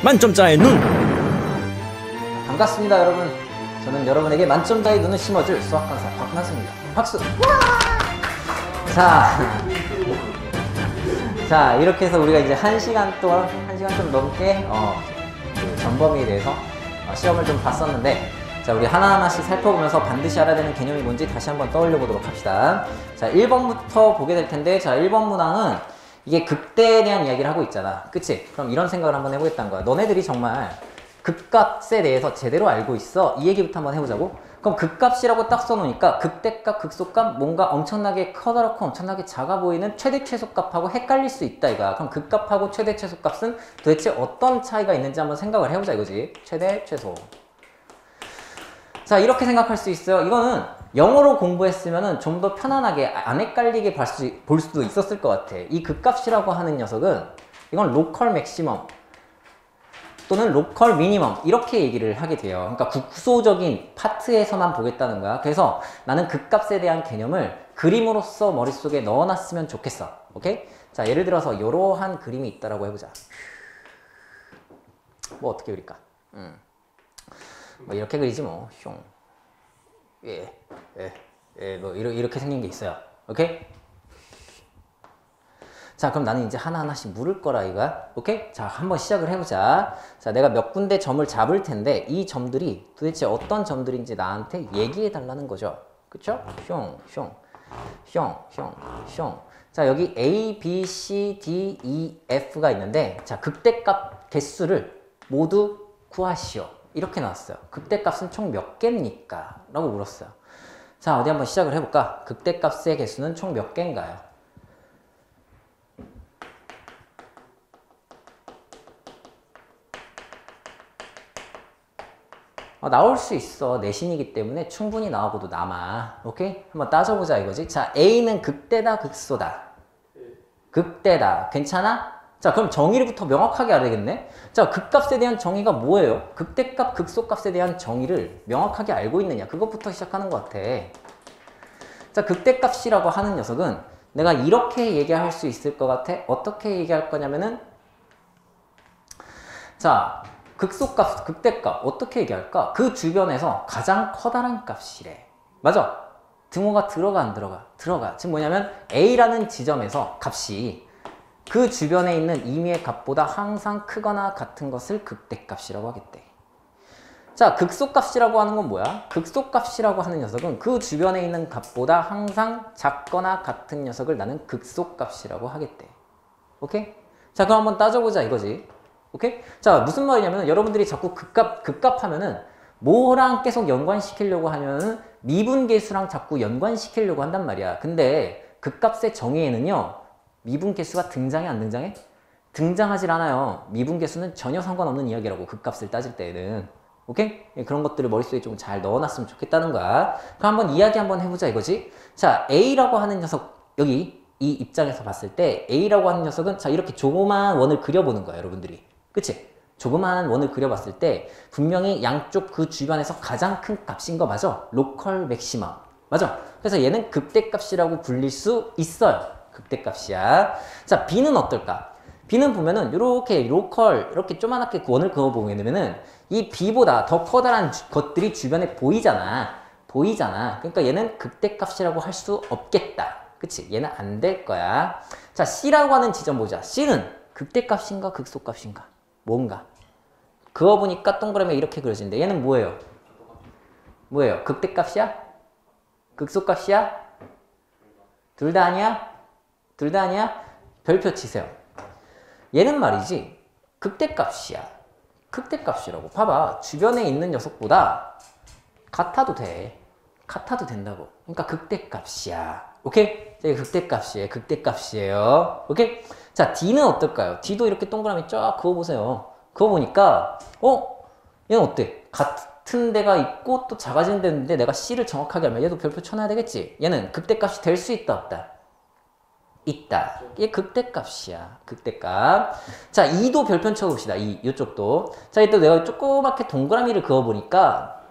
만점자의 눈. 반갑습니다, 여러분. 저는 여러분에게 만점자의 눈을 심어줄 수학강사 박만수입니다. 박수! 자, 이렇게 해서 우리가 이제 1시간 동안, 1시간 좀 넘게 그 전범위에 대해서 시험을 좀 봤었는데, 자, 우리 하나하나씩 살펴보면서 반드시 알아야 되는 개념이 뭔지 다시 한번 떠올려 보도록 합시다. 자, 1번부터 보게 될 텐데, 자, 1번 문항은 이게 극대에 대한 이야기를 하고 있잖아. 그치? 그럼 이런 생각을 한번 해보겠다는 거야. 너네들이 정말 극값에 대해서 제대로 알고 있어? 이 얘기부터 한번 해보자고. 그럼 극값이라고 딱 써놓으니까 극대값, 극소값, 뭔가 엄청나게 커다랗고 엄청나게 작아 보이는 최대 최소값하고 헷갈릴 수 있다 이거야. 그럼 극값하고 최대 최소값은 도대체 어떤 차이가 있는지 한번 생각을 해보자 이거지. 최대 최소. 자, 이렇게 생각할 수 있어요. 이거는 영어로 공부했으면 좀 더 편안하게 안 헷갈리게 볼 수도 있었을 것 같아. 이 극값이라고 하는 녀석은 이건 로컬 맥시멈 또는 로컬 미니멈 이렇게 얘기를 하게 돼요. 그러니까 국소적인 파트에서만 보겠다는 거야. 그래서 나는 극값에 대한 개념을 그림으로써 머릿속에 넣어놨으면 좋겠어. 오케이? 자, 예를 들어서 이러한 그림이 있다라고 해보자. 뭐 어떻게 그릴까? 뭐 이렇게 그리지 뭐. 흉. 뭐 이렇게 생긴 게 있어요. 오케이? 자, 그럼 나는 이제 하나하나씩 물을 거라 이거야. 오케이? 자, 한번 시작을 해보자. 자, 내가 몇 군데 점을 잡을 텐데 이 점들이 도대체 어떤 점들인지 나한테 얘기해 달라는 거죠. 그쵸? 흉. 자, 여기 A, B, C, D, E, F가 있는데, 자, 극대값 개수를 모두 구하시오. 이렇게 나왔어요. 극대값은 총 몇 개입니까? 라고 물었어요. 자, 어디 한번 시작을 해볼까? 극대값의 개수는 총 몇 개인가요? 나올 수 있어. 내신이기 때문에 충분히 나오고도 남아. 오케이? 한번 따져보자 이거지. 자, A는 극대다, 극소다? 극대다. 괜찮아? 자, 그럼 정의를부터 명확하게 알아야 되겠네? 자, 극값에 대한 정의가 뭐예요? 극대값, 극소값에 대한 정의를 명확하게 알고 있느냐? 그것부터 시작하는 것 같아. 자, 극대값이라고 하는 녀석은 내가 이렇게 얘기할 수 있을 것 같아. 어떻게 얘기할 거냐면은, 자, 극소값, 극대값 어떻게 얘기할까? 그 주변에서 가장 커다란 값이래. 맞아? 등호가 들어가 안 들어가? 들어가. 지금 뭐냐면 A라는 지점에서 값이 그 주변에 있는 임의의 값보다 항상 크거나 같은 것을 극대값이라고 하겠대. 자, 극소값이라고 하는 건 뭐야? 극소값이라고 하는 녀석은 그 주변에 있는 값보다 항상 작거나 같은 녀석을 나는 극소값이라고 하겠대. 오케이? 자, 그럼 한번 따져보자 이거지. 오케이? 자, 무슨 말이냐면 여러분들이 자꾸 극값 하면은 뭐랑 계속 연관시키려고 하면은 미분계수랑 자꾸 연관시키려고 한단 말이야. 근데 극값의 정의에는요, 미분계수가 등장해 안 등장해? 등장하질 않아요. 미분계수는 전혀 상관없는 이야기라고, 극값을 따질 때에는. 오케이? 그런 것들을 머릿속에 좀 잘 넣어놨으면 좋겠다는 거야. 그럼 한번 이야기 한번 해보자 이거지. 자, A라고 하는 녀석, 여기 이 입장에서 봤을 때 A라고 하는 녀석은, 자, 이렇게 조그마한 원을 그려보는 거야 여러분들이. 그치? 조그마한 원을 그려봤을 때 분명히 양쪽 그 주변에서 가장 큰 값인 거 맞아? 로컬 맥시멈. 맞아? 그래서 얘는 극대값이라고 불릴 수 있어요. 극대값이야. 자, B는 어떨까? B는 보면은 이렇게 로컬, 이렇게 조그맣게 원을 그어보면은 이 B보다 더 커다란 것들이 주변에 보이잖아. 그러니까 얘는 극대값이라고 할 수 없겠다. 그치? 얘는 안 될 거야. 자, C라고 하는 지점 보자. C는 극대값인가 극소값인가? 뭔가? 그어보니까 동그라미 이렇게 그려지는데 얘는 뭐예요? 극대값이야? 극소값이야? 둘 다 아니야? 둘 다 아니야? 별표 치세요. 얘는 말이지 극대값이야. 극대값이라고. 봐봐. 주변에 있는 녀석보다 같아도 돼. 같아도 된다고. 그러니까 극대값이야. 오케이? 이게 극대값이에요. 오케이? 자, D는 어떨까요? D도 이렇게 동그라미 쫙 그어보세요. 그어보니까 얘는 어때? 같은 데가 있고 또 작아지는 데인데 내가 C를 정확하게 알면 얘도 별표 쳐놔야 되겠지? 얘는 극대값이 될 수 있다 없다? 있다. 이게 극대값이야. 극대값. 자, 2도 별표 쳐봅시다. 이쪽도. 자, 이때 내가 조그맣게 동그라미를 그어보니까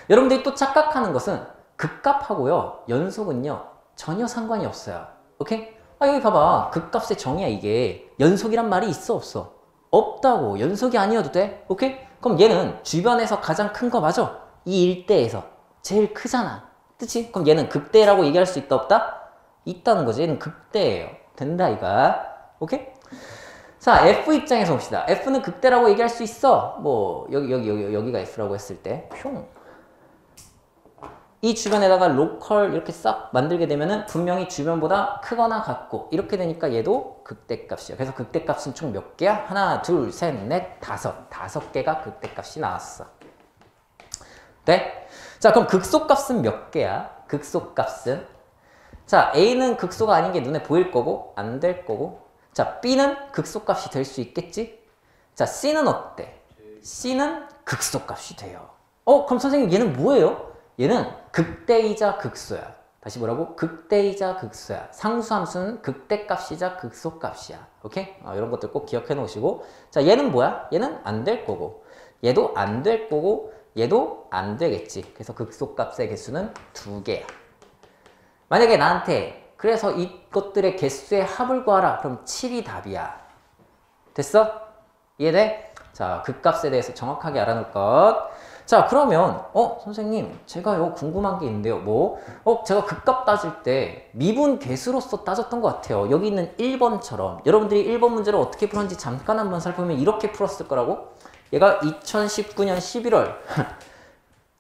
여러분들이 또 착각하는 것은 극값하고요, 연속은요 전혀 상관이 없어요. 오케이? 여기 봐봐. 극값의 정의야 이게. 연속이란 말이 있어 없어? 없다고. 연속이 아니어도 돼. 오케이? 그럼 얘는 주변에서 가장 큰 거 맞아? 이 일대에서 제일 크잖아. 그치? 그럼 얘는 극대라고 얘기할 수 있다 없다? 있다는 거지. 얘는 극대예요. 된다 이가. 오케이? 자, F 입장에서 봅시다. F는 극대라고 얘기할 수 있어. 뭐 여기가 F라고 했을 때 이 주변에다가 로컬 이렇게 싹 만들게 되면은 분명히 주변보다 크거나 같고 이렇게 되니까 얘도 극대값이야. 그래서 극대값은 총 몇 개야? 하나, 둘, 셋, 넷, 다섯 개가 극대값이 나왔어. 네? 자, 그럼 극소값은 몇 개야? 극소값은 자, A는 극소가 아닌 게 눈에 보일 거고 안 될 거고 자, B는 극소값이 될 수 있겠지? 자, C는 어때? C는 극소값이 돼요. 그럼 선생님 얘는 뭐예요? 얘는 극대이자 극소야. 다시 뭐라고? 극대이자 극소야. 상수함수는 극대값이자 극소값이야. 오케이? 이런 것들 꼭 기억해 놓으시고 자, 얘는 뭐야? 얘는 안 될 거고 얘도 안 될 거고 얘도 안 되겠지. 그래서 극소값의 개수는 2개야. 만약에 나한테 그래서 이것들의 개수의 합을 구하라. 그럼 7이 답이야. 됐어? 이해돼? 자, 극값에 대해서 정확하게 알아놓을 것. 자, 그러면 선생님 제가요 궁금한 게 있는데요. 제가 극값 따질 때 미분 개수로서 따졌던 것 같아요. 여기 있는 1번처럼 여러분들이 1번 문제를 어떻게 풀었는지 잠깐 한번 살펴보면 이렇게 풀었을 거라고. 얘가 2019년 11월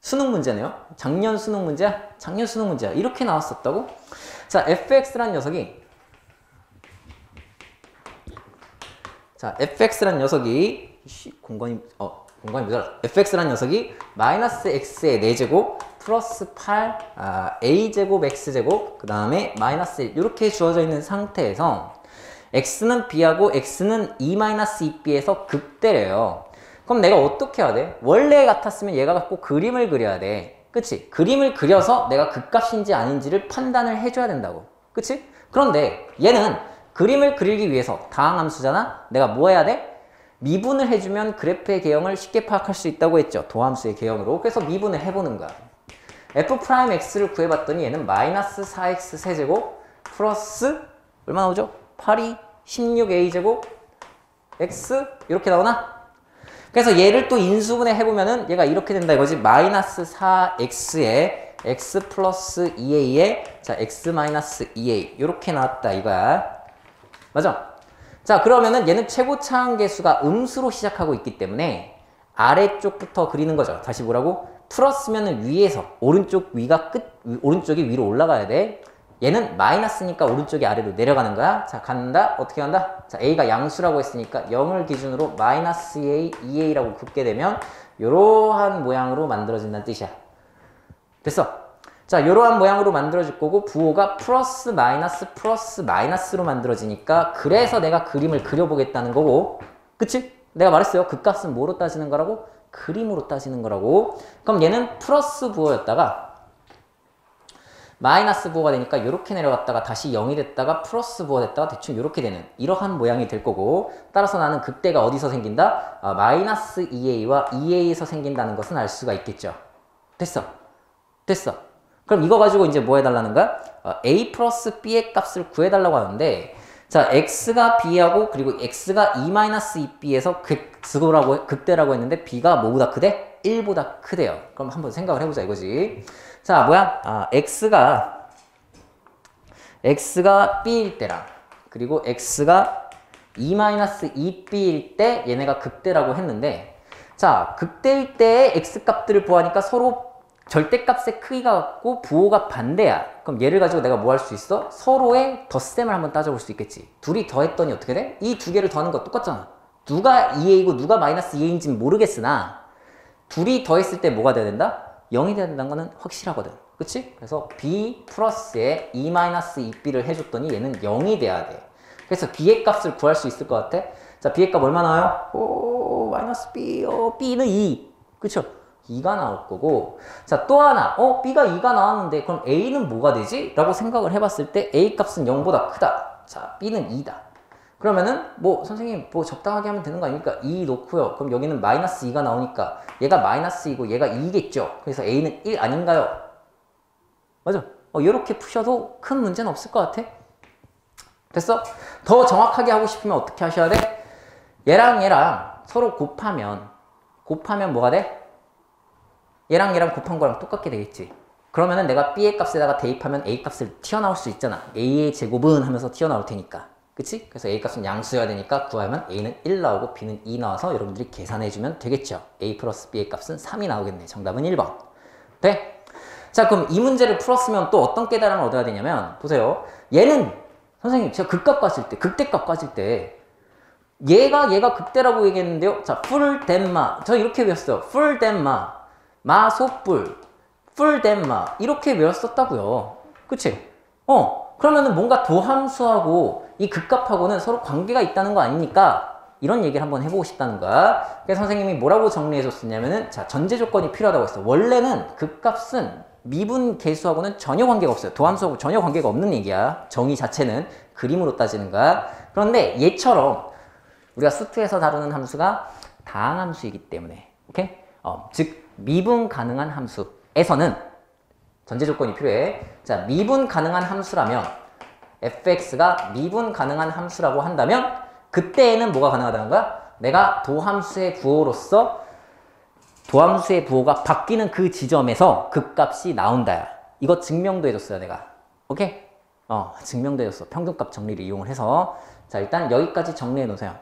수능 문제네요. 작년 수능 문제야? 작년 수능 문제야. 이렇게 나왔었다고? 자, fx란 녀석이 공간이 모자라. fx란 녀석이 마이너스 x의 4제곱 플러스 8 a제곱 x제곱 그 다음에 마이너스 1 이렇게 주어져 있는 상태에서 x는 b하고 x는 2-2b에서 극대래요. 그럼 내가 어떻게 해야 돼? 원래 같았으면 얘가 갖고 그림을 그려야 돼. 그치? 그림을 그려서 내가 극값인지 아닌지를 판단을 해줘야 된다고. 그치? 그런데 얘는 그림을 그리기 위해서 다항함수잖아? 내가 뭐 해야 돼? 미분을 해주면 그래프의 개형을 쉽게 파악할 수 있다고 했죠. 도함수의 개형으로. 그래서 미분을 해보는 거야. f'x를 구해봤더니 얘는 마이너스 4x 세제곱 플러스 얼마 나오죠? 8이 16a제곱 x 이렇게 나오나? 그래서 얘를 또 인수분해 해보면은 얘가 이렇게 된다 이거지. 마이너스 4x에 x 플러스 2a에 자 x 마이너스 2a 이렇게 나왔다 이거야. 맞아? 자, 그러면은 얘는 최고 차항계수가 음수로 시작하고 있기 때문에 아래쪽부터 그리는 거죠. 다시 뭐라고? 플러스면은 위에서 오른쪽이 위로 올라가야 돼. 얘는 마이너스니까 오른쪽이 아래로 내려가는 거야. 자, 간다. 어떻게 간다? 자, a가 양수라고 했으니까 0을 기준으로 마이너스 2a, 2a라고 긋게 되면 이러한 모양으로 만들어진다는 뜻이야. 됐어? 자, 이러한 모양으로 만들어질 거고 부호가 플러스 마이너스로 만들어지니까 그래서 내가 그림을 그려보겠다는 거고 그치? 내가 말했어요. 극값은 뭐로 따지는 거라고? 그림으로 따지는 거라고. 그럼 얘는 플러스 부호였다가 마이너스 부호가 되니까 이렇게 내려갔다가 다시 0이 됐다가 플러스 부호가 됐다가 대충 이렇게 되는 이러한 모양이 될 거고 따라서 나는 극대가 어디서 생긴다? 마이너스 2a와 2a에서 생긴다는 것은 알 수가 있겠죠. 됐어. 그럼 이거 가지고 이제 뭐 해달라는 거야? a 플러스 b의 값을 구해달라고 하는데 자, x가 b하고 그리고 x가 2-2b에서 극대라고 했는데 b가 뭐보다 크대? 1보다 크대요. 그럼 한번 생각을 해보자 이거지. 자, 뭐야? x가 b일 때랑 그리고 x가 2-2b일 때 얘네가 극대라고 했는데 자, 극대일 때의 x값들을 보아하니까 서로 절대값의 크기가 같고 부호가 반대야. 그럼 얘를 가지고 내가 뭐 할 수 있어? 서로의 덧셈을 한번 따져볼 수 있겠지. 둘이 더했더니 어떻게 돼? 이 두 개를 더하는 거 똑같잖아. 누가 2a이고 누가 마이너스 2a인지는 모르겠으나 둘이 더했을 때 뭐가 돼야 된다? 0이 돼야 된다는 거는 확실하거든. 그치? 그래서 b 플러스에 2-2b를 해줬더니 얘는 0이 돼야 돼. 그래서 b의 값을 구할 수 있을 것 같아? 자, b의 값 얼마 나와요? 마이너스 b, b는 2. 그쵸? 2가 나올 거고 자, 또 하나 b가 2가 나왔는데 그럼 a는 뭐가 되지? 라고 생각을 해봤을 때 a 값은 0보다 크다. 자, b는 2다. 그러면은 뭐 선생님 뭐 적당하게 하면 되는 거 아닙니까? 2 놓고요. 그럼 여기는 마이너스 2가 나오니까 얘가 마이너스 2고 얘가 2겠죠. 그래서 a는 1 아닌가요? 맞아. 이렇게 푸셔도 큰 문제는 없을 것 같아. 됐어? 더 정확하게 하고 싶으면 어떻게 하셔야 돼? 얘랑 얘랑 서로 곱하면 뭐가 돼? 얘랑 얘랑 곱한 거랑 똑같게 되겠지. 그러면은 내가 b의 값에다가 대입하면 a 값을 튀어나올 수 있잖아. a의 제곱은 하면서 튀어나올 테니까. 그치? 그래서 a 값은 양수여야 되니까 구하면 a는 1 나오고 b는 2 나와서 여러분들이 계산해주면 되겠죠. a 플러스 b의 값은 3이 나오겠네. 정답은 1번. 돼? 자, 그럼 이 문제를 풀었으면 또 어떤 깨달음을 얻어야 되냐면, 보세요. 얘는, 선생님, 제가 극값 가질 때, 극대값 가질 때, 얘가 극대라고 얘기했는데요. 자, 풀 덴마. 저 이렇게 외웠어요. 풀 덴마. 마소뿔. 풀 덴마. 이렇게 외웠었다고요. 그치? 그러면은 뭔가 도함수하고 이 극값하고는 서로 관계가 있다는 거 아닙니까? 이런 얘기를 한번 해보고 싶다는 거야. 그래서 선생님이 뭐라고 정리해줬었냐면은, 자, 전제 조건이 필요하다고 했어. 원래는 극값은 미분 계수하고는 전혀 관계가 없어요. 도함수하고 전혀 관계가 없는 얘기야. 정의 자체는 그림으로 따지는 거야. 그런데 얘처럼 우리가 수투에서 다루는 함수가 다항함수이기 때문에, 오케이? 즉 미분 가능한 함수에서는 전제 조건이 필요해. 자, 미분 가능한 함수라면 fx가 미분 가능한 함수라고 한다면 그때에는 뭐가 가능하다는 거야? 내가 도함수의 부호로서 도함수의 부호가 바뀌는 그 지점에서 극값이 나온다야. 이거 증명도 해줬어요, 내가. 오케이? 증명도 해줬어. 평균값 정리를 이용을 해서. 자, 일단 여기까지 정리해 놓으세요.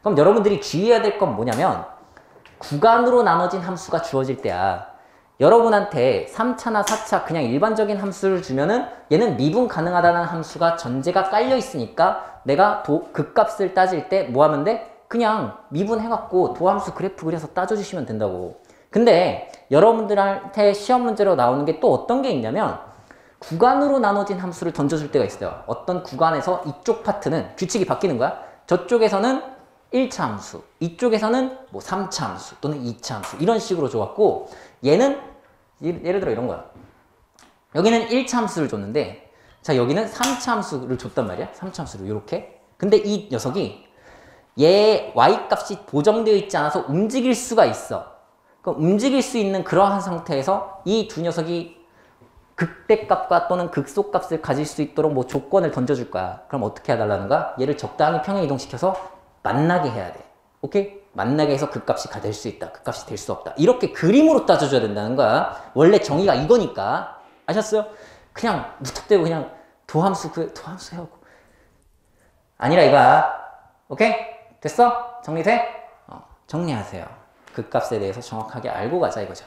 그럼 여러분들이 주의해야 될 건 뭐냐면 구간으로 나눠진 함수가 주어질 때야. 여러분한테 3차나 4차 그냥 일반적인 함수를 주면은 얘는 미분 가능하다는 함수가 전제가 깔려 있으니까 내가 극값을 따질 때 뭐 하면 돼? 그냥 미분해갖고 도함수 그래프 그려서 따져주시면 된다고. 근데 여러분들한테 시험 문제로 나오는 게 또 어떤 게 있냐면 구간으로 나눠진 함수를 던져줄 때가 있어요. 어떤 구간에서 이쪽 파트는 규칙이 바뀌는 거야. 저쪽에서는 1차 함수, 이쪽에서는 뭐 3차 함수 또는 2차 함수 이런 식으로 줘갖고 얘는 예를 들어 이런 거야. 여기는 1차 함수를 줬는데 자 여기는 3차 함수를 줬단 말이야. 3차 함수를 이렇게. 근데 이 녀석이 얘 y값이 보정되어 있지 않아서 움직일 수가 있어. 그럼 움직일 수 있는 그러한 상태에서 이 두 녀석이 극대값과 또는 극소값을 가질 수 있도록 뭐 조건을 던져줄 거야. 그럼 어떻게 해달라는 거야? 얘를 적당히 평행 이동시켜서 만나게 해야 돼. 오케이? 만나게 해서 극값이 될 수 있다. 극값이 될 수 없다. 이렇게 그림으로 따져줘야 된다는 거야. 원래 정의가 이거니까. 아셨어요? 그냥 무턱대고 그냥 도함수 해오고. 아니라 이거야. 오케이? 됐어? 정리돼? 정리하세요. 극값에 대해서 정확하게 알고 가자 이거죠.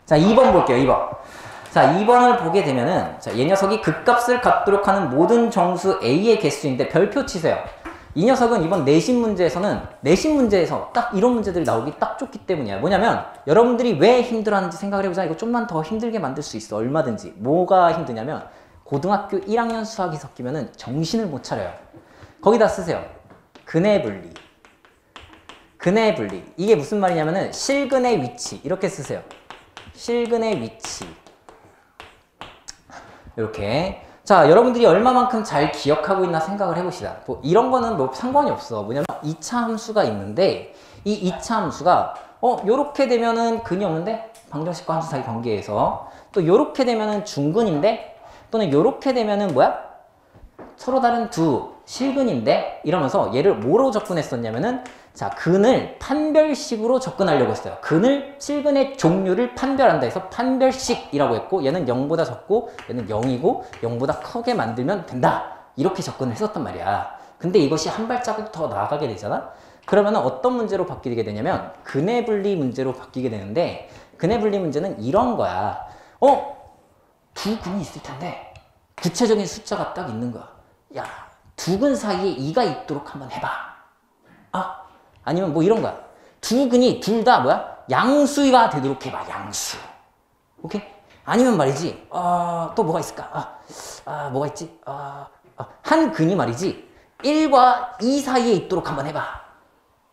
자, 2번 볼게요. 2번. 자, 2번을 보게 되면은 자, 얘 녀석이 극값을 갖도록 하는 모든 정수 A의 개수인데 별표 치세요. 이 녀석은 이번 내신 문제에서 딱 이런 문제들이 나오기 딱 좋기 때문이야. 뭐냐면 여러분들이 왜 힘들어하는지 생각을 해보자. 이거 좀만 더 힘들게 만들 수 있어. 얼마든지. 뭐가 힘드냐면 고등학교 1학년 수학이 섞이면은 정신을 못 차려요. 거기다 쓰세요. 근의 분리. 근의 분리. 이게 무슨 말이냐면은 실근의 위치. 이렇게 쓰세요. 실근의 위치. 이렇게. 자, 여러분들이 얼마만큼 잘 기억하고 있나 생각을 해봅시다. 뭐 이런 거는 뭐 상관이 없어. 뭐냐면 2차 함수가 있는데 이 2차 함수가 요렇게 되면은 근이 없는데 방정식과 함수 사이 관계에서 또 요렇게 되면은 중근인데 또는 요렇게 되면은 뭐야? 서로 다른 두 실근인데 이러면서 얘를 뭐로 접근했었냐면은 자, 근을 판별식으로 접근하려고 했어요. 근을 실근의 종류를 판별한다 해서 판별식이라고 했고 얘는 0보다 적고 얘는 0이고 0보다 크게 만들면 된다. 이렇게 접근을 했었단 말이야. 근데 이것이 한 발자국 더 나아가게 되잖아. 그러면 어떤 문제로 바뀌게 되냐면 근의 분리 문제로 바뀌게 되는데 근의 분리 문제는 이런 거야. 두 근이 있을 텐데 구체적인 숫자가 딱 있는 거야. 야, 두 근 사이에 2가 있도록 한번 해봐. 아니면 뭐 이런 거야. 두 근이 둘 다 뭐야? 양수가 되도록 해봐. 양수. 오케이? 아니면 말이지. 또 뭐가 있을까? 뭐가 있지? 한 근이 말이지. 1과 2 사이에 있도록 한번 해봐.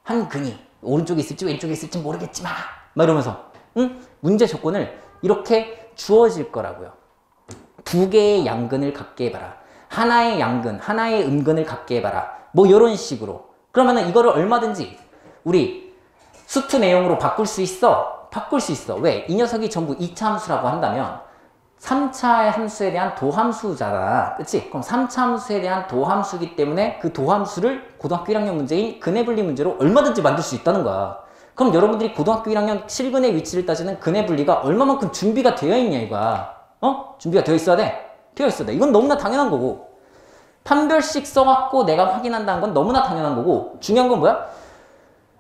한 근이 오른쪽에 있을지 왼쪽에 있을지 모르겠지만 막 이러면서 문제 조건을 이렇게 주어질 거라고요. 두 개의 양근을 갖게 해봐라. 하나의 양근, 하나의 음근을 갖게 해봐라. 뭐 이런 식으로. 그러면은 이거를 얼마든지 우리 수투 내용으로 바꿀 수 있어. 바꿀 수 있어. 왜? 이 녀석이 전부 2차 함수라고 한다면 3차 함수에 대한 도함수잖아. 그치? 그럼 3차 함수에 대한 도함수이기 때문에 그 도함수를 고등학교 1학년 문제인 근해 분리 문제로 얼마든지 만들 수 있다는 거야. 그럼 여러분들이 고등학교 1학년 실근의 위치를 따지는 근해 분리가 얼마만큼 준비가 되어 있냐 이거야. 준비가 되어 있어야 돼? 되어 있어야 돼. 이건 너무나 당연한 거고. 판별식 써갖고 내가 확인한다는 건 너무나 당연한 거고. 중요한 건 뭐야?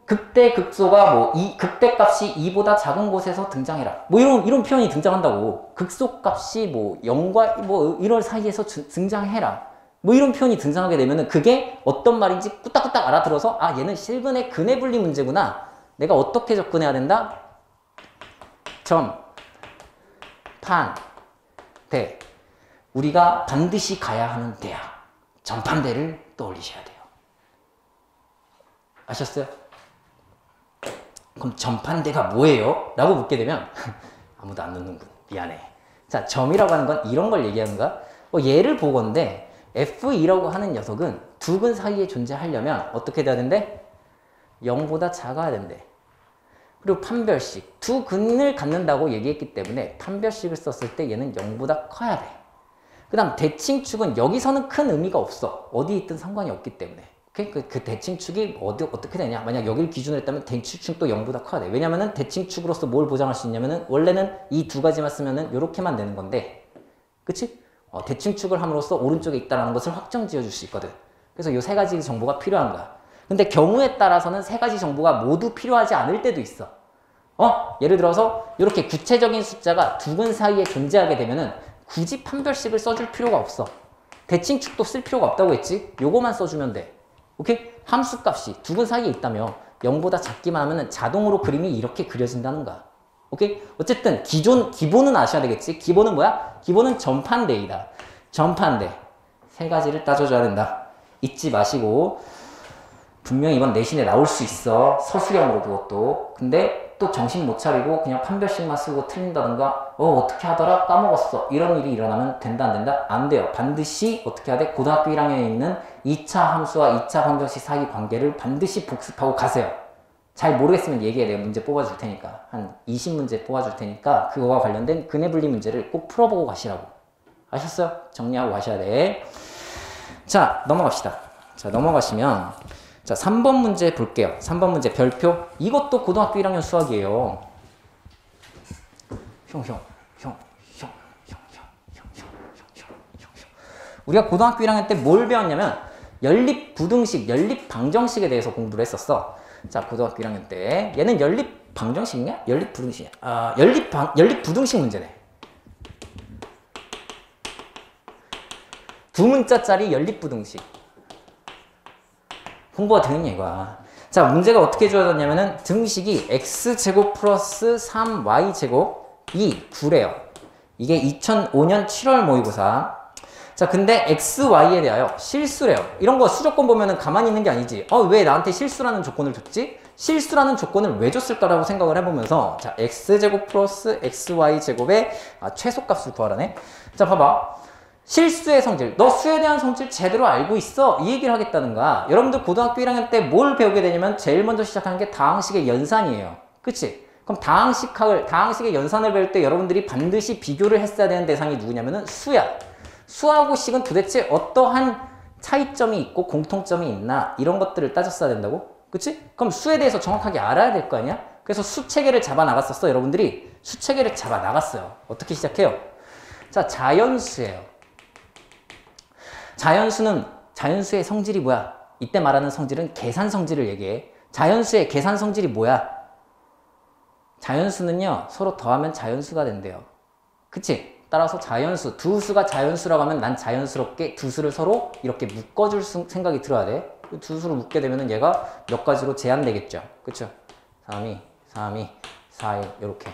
극대 극소가 이 극대값이 2보다 작은 곳에서 등장해라. 이런 표현이 등장한다고. 극소값이 0과 1월 사이에서 등장해라. 이런 표현이 등장하게 되면은 그게 어떤 말인지 꾸딱꾸딱 알아들어서 얘는 실근의 근해 분리 문제구나. 내가 어떻게 접근해야 된다? 점, 판, 대. 우리가 반드시 가야 하는 대학. 전판대를 떠올리셔야 돼요. 아셨어요? 그럼 전판대가 뭐예요? 라고 묻게 되면 아무도 안 듣는군. 미안해. 자, 점이라고 하는 건 이런 걸 얘기하는 거야. 예를 보건데 F2라고 하는 녀석은 두 근 사이에 존재하려면 어떻게 돼야 된대? 0보다 작아야 된대. 그리고 판별식. 두 근을 갖는다고 얘기했기 때문에 판별식을 썼을 때 얘는 0보다 커야 돼. 그 다음 대칭축은 여기서는 큰 의미가 없어. 어디 있든 상관이 없기 때문에. 그 대칭축이 어떻게 되냐? 만약 여기를 기준으로 했다면 대칭축도 0보다 커야 돼. 왜냐면은 대칭축으로서 뭘 보장할 수 있냐면은 원래는 이 두 가지만 쓰면은 요렇게만 되는 건데, 그치? 대칭축을 함으로써 오른쪽에 있다는 것을 확정 지어 줄 수 있거든. 그래서 요 세 가지 정보가 필요한 거야. 근데 경우에 따라서는 세 가지 정보가 모두 필요하지 않을 때도 있어. 예를 들어서 이렇게 구체적인 숫자가 두 근 사이에 존재하게 되면은 굳이 판별식을 써줄 필요가 없어. 대칭축도 쓸 필요가 없다고 했지? 요거만 써주면 돼. 오케이? 함수값이 두 근 사이에 있다며 0보다 작기만 하면 자동으로 그림이 이렇게 그려진다는 거야. 오케이? 어쨌든 기본은 아셔야 되겠지? 기본은 뭐야? 기본은 전판대이다. 전판대. 세 가지를 따져줘야 된다. 잊지 마시고. 분명히 이번 내신에 나올 수 있어. 서술형으로 그것도. 근데 또 정신 못 차리고 그냥 판별식만 쓰고 틀린다든가 어떻게 하더라? 까먹었어. 이런 일이 일어나면 된다 안 된다? 안 돼요. 반드시 어떻게 해야 돼? 고등학교 1학년에 있는 2차 함수와 2차 방정식 사이 관계를 반드시 복습하고 가세요. 잘 모르겠으면 얘기해. 내가 문제 뽑아줄 테니까. 한 20문제 뽑아줄 테니까 그거와 관련된 근해 분리 문제를 꼭 풀어보고 가시라고. 아셨어요? 정리하고 가셔야 돼. 자, 넘어갑시다. 자, 넘어가시면 자, 3번 문제 볼게요. 3번 문제 별표. 이것도 고등학교 1학년 수학이에요. 우리가 고등학교 1학년 때 뭘 배웠냐면 연립 부등식, 연립 방정식에 대해서 공부를 했었어. 자, 고등학교 1학년 때 얘는 연립 방정식이냐? 연립 부등식. 연립 부등식 문제네. 두 문자짜리 연립 부등식. 공부가 되는 얘가. 자, 문제가 어떻게 주어졌냐면은 등식이 x제곱 플러스 3y제곱이 9래요. 이게 2005년 7월 모의고사. 자, 근데 xy에 대하여 실수래요. 이런 거 수조건 보면은 가만히 있는 게 아니지. 왜 나한테 실수라는 조건을 줬지? 실수라는 조건을 왜 줬을까라고 생각을 해보면서 자, x제곱 플러스 xy제곱의 최소값을 구하라네. 자, 봐봐. 실수의 성질, 너 수에 대한 성질 제대로 알고 있어? 이 얘기를 하겠다는 거야. 여러분들 고등학교 1학년 때 뭘 배우게 되냐면 제일 먼저 시작하는 게 다항식의 연산이에요. 그치? 그럼 다항식의 연산을 배울 때 여러분들이 반드시 비교를 했어야 되는 대상이 누구냐면은 수야. 수하고 식은 도대체 어떠한 차이점이 있고 공통점이 있나 이런 것들을 따졌어야 된다고? 그치? 그럼 수에 대해서 정확하게 알아야 될 거 아니야? 그래서 수 체계를 잡아 나갔었어. 여러분들이 수 체계를 잡아 나갔어요. 어떻게 시작해요? 자, 자연수예요. 자연수의 성질이 뭐야? 이때 말하는 성질은 계산 성질을 얘기해. 자연수의 계산 성질이 뭐야? 자연수는요, 서로 더하면 자연수가 된대요. 그치? 따라서 자연수, 두 수가 자연수라고 하면 난 자연스럽게 두 수를 서로 이렇게 묶어줄 생각이 들어야 돼. 두 수를 묶게 되면 얘가 몇 가지로 제한되겠죠. 그쵸? 3, 2, 4, 1 이렇게.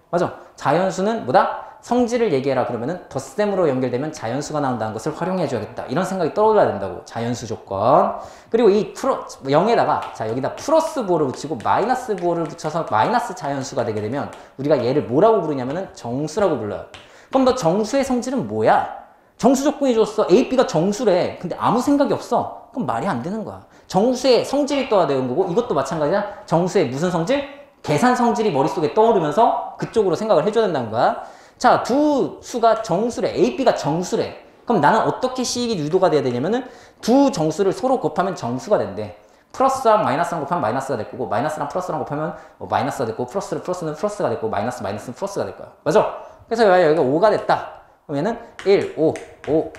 맞아. 자연수는 뭐다? 성질을 얘기해라 그러면은 덧셈으로 연결되면 자연수가 나온다는 것을 활용해 줘야겠다. 이런 생각이 떠올라야 된다고. 자연수 조건. 그리고 이 0에다가 자, 여기다 플러스 부호를 붙이고 마이너스 부호를 붙여서 마이너스 자연수가 되게 되면 우리가 얘를 뭐라고 부르냐면은 정수라고 불러요. 그럼 너 정수의 성질은 뭐야? 정수 조건이 줬어. A, B가 정수래. 근데 아무 생각이 없어. 그럼 말이 안 되는 거야. 정수의 성질이 떠야 되는 거고 이것도 마찬가지야. 정수의 무슨 성질? 계산 성질이 머릿속에 떠오르면서 그쪽으로 생각을 해줘야 된다는 거야. 자, 두 수가 정수래. A, B가 정수래. 그럼 나는 어떻게 식이 유도가 돼야 되냐면은 두 정수를 서로 곱하면 정수가 된대. 플러스랑 마이너스랑 곱하면 마이너스가 될 거고, 마이너스랑 플러스랑 곱하면 마이너스가 됐고, 플러스는 플러스가 됐고, 마이너스는 플러스가 될 거야. 맞아? 그래서 여기가 5가 됐다. 그러면은 1, 5,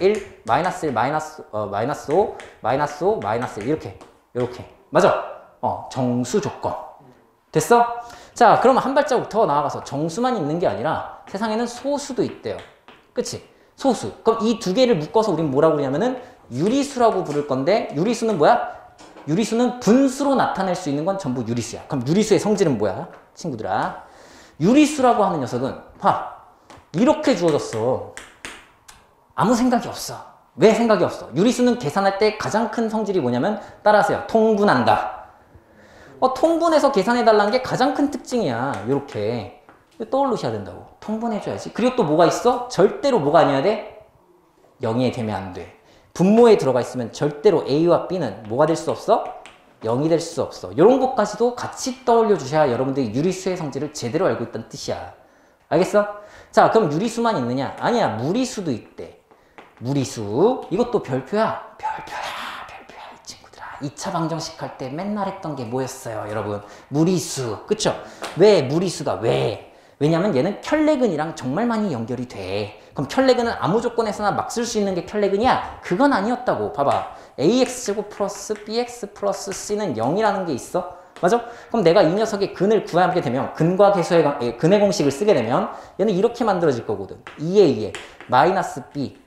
1, 마이너스 1, 마이너스 5, 마이너스 1 이렇게. 맞아? 정수 조건. 됐어? 자, 그럼 한 발자국 더 나아가서 정수만 있는 게 아니라 세상에는 소수도 있대요. 그치? 소수. 그럼 이 두 개를 묶어서 우린 뭐라고 그러냐면은 유리수라고 부를 건데, 유리수는 뭐야? 유리수는 분수로 나타낼 수 있는 건 전부 유리수야. 그럼 유리수의 성질은 뭐야? 친구들아. 유리수라고 하는 녀석은 이렇게 주어졌어. 아무 생각이 없어. 왜 생각이 없어? 유리수는 계산할 때 가장 큰 성질이 뭐냐면 따라하세요. 통분한다. 통분해서 계산해달라는 게 가장 큰 특징이야. 이렇게 떠올리셔야 된다고. 통분해줘야지. 그리고 또 뭐가 있어? 절대로 뭐가 아니어야 돼? 0이 되면 안 돼. 분모에 들어가 있으면 절대로 A와 B는 뭐가 될 수 없어? 0이 될 수 없어. 이런 것까지도 같이 떠올려 주셔야 여러분들이 유리수의 성질을 제대로 알고 있다는 뜻이야. 알겠어? 자, 그럼 유리수만 있느냐? 아니야. 무리수도 있대. 무리수. 이것도 별표야. 별표야. 이 친구들아. 2차 방정식 할 때 맨날 했던 게 뭐였어요, 여러분? 무리수. 그쵸? 왜 무리수가 왜? 왜냐면 얘는 켤레근이랑 정말 많이 연결이 돼. 그럼 켤레근은 아무 조건에서나 막 쓸 수 있는 게 켤레근이야? 그건 아니었다고. 봐봐. AX제곱 플러스 BX 플러스 C는 0이라는 게 있어. 맞아? 그럼 내가 이 녀석의 근을 구하게 되면 근과 계수의 근의 공식을 쓰게 되면 얘는 이렇게 만들어질 거거든. 2에 마이너스 B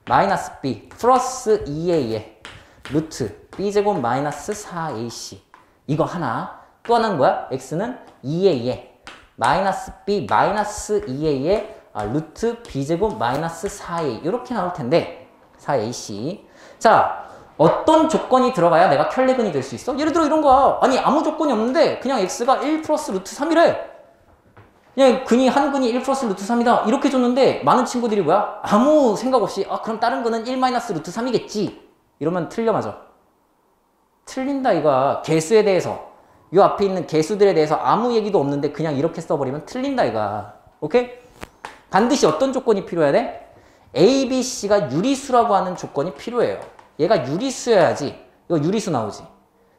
마이너스 B 플러스 2에 루트 B제곱 마이너스 4AC 이거 하나. 또 하나는 뭐야? X는 2에 마이너스 B 마이너스 2에 루트 B제곱 마이너스 4A 이렇게 나올 텐데 4AC. 자, 어떤 조건이 들어가야 내가 켤레근이 될 수 있어? 예를 들어 이런 거야. 아니 아무 조건이 없는데 그냥 X가 1 플러스 루트 3이래. 그냥 한 근이 1 플러스 루트 3이다. 이렇게 줬는데 많은 친구들이 뭐야? 아무 생각 없이 그럼 다른 근은 1 마이너스 루트 3이겠지. 이러면 틀려 맞아. 틀린다 이거야. 개수에 대해서. 요 앞에 있는 개수들에 대해서 아무 얘기도 없는데 그냥 이렇게 써버리면 틀린다 이거야. 오케이? 반드시 어떤 조건이 필요해야 돼? A, B, C가 유리수라고 하는 조건이 필요해요. 얘가 유리수여야지. 이거 유리수 나오지.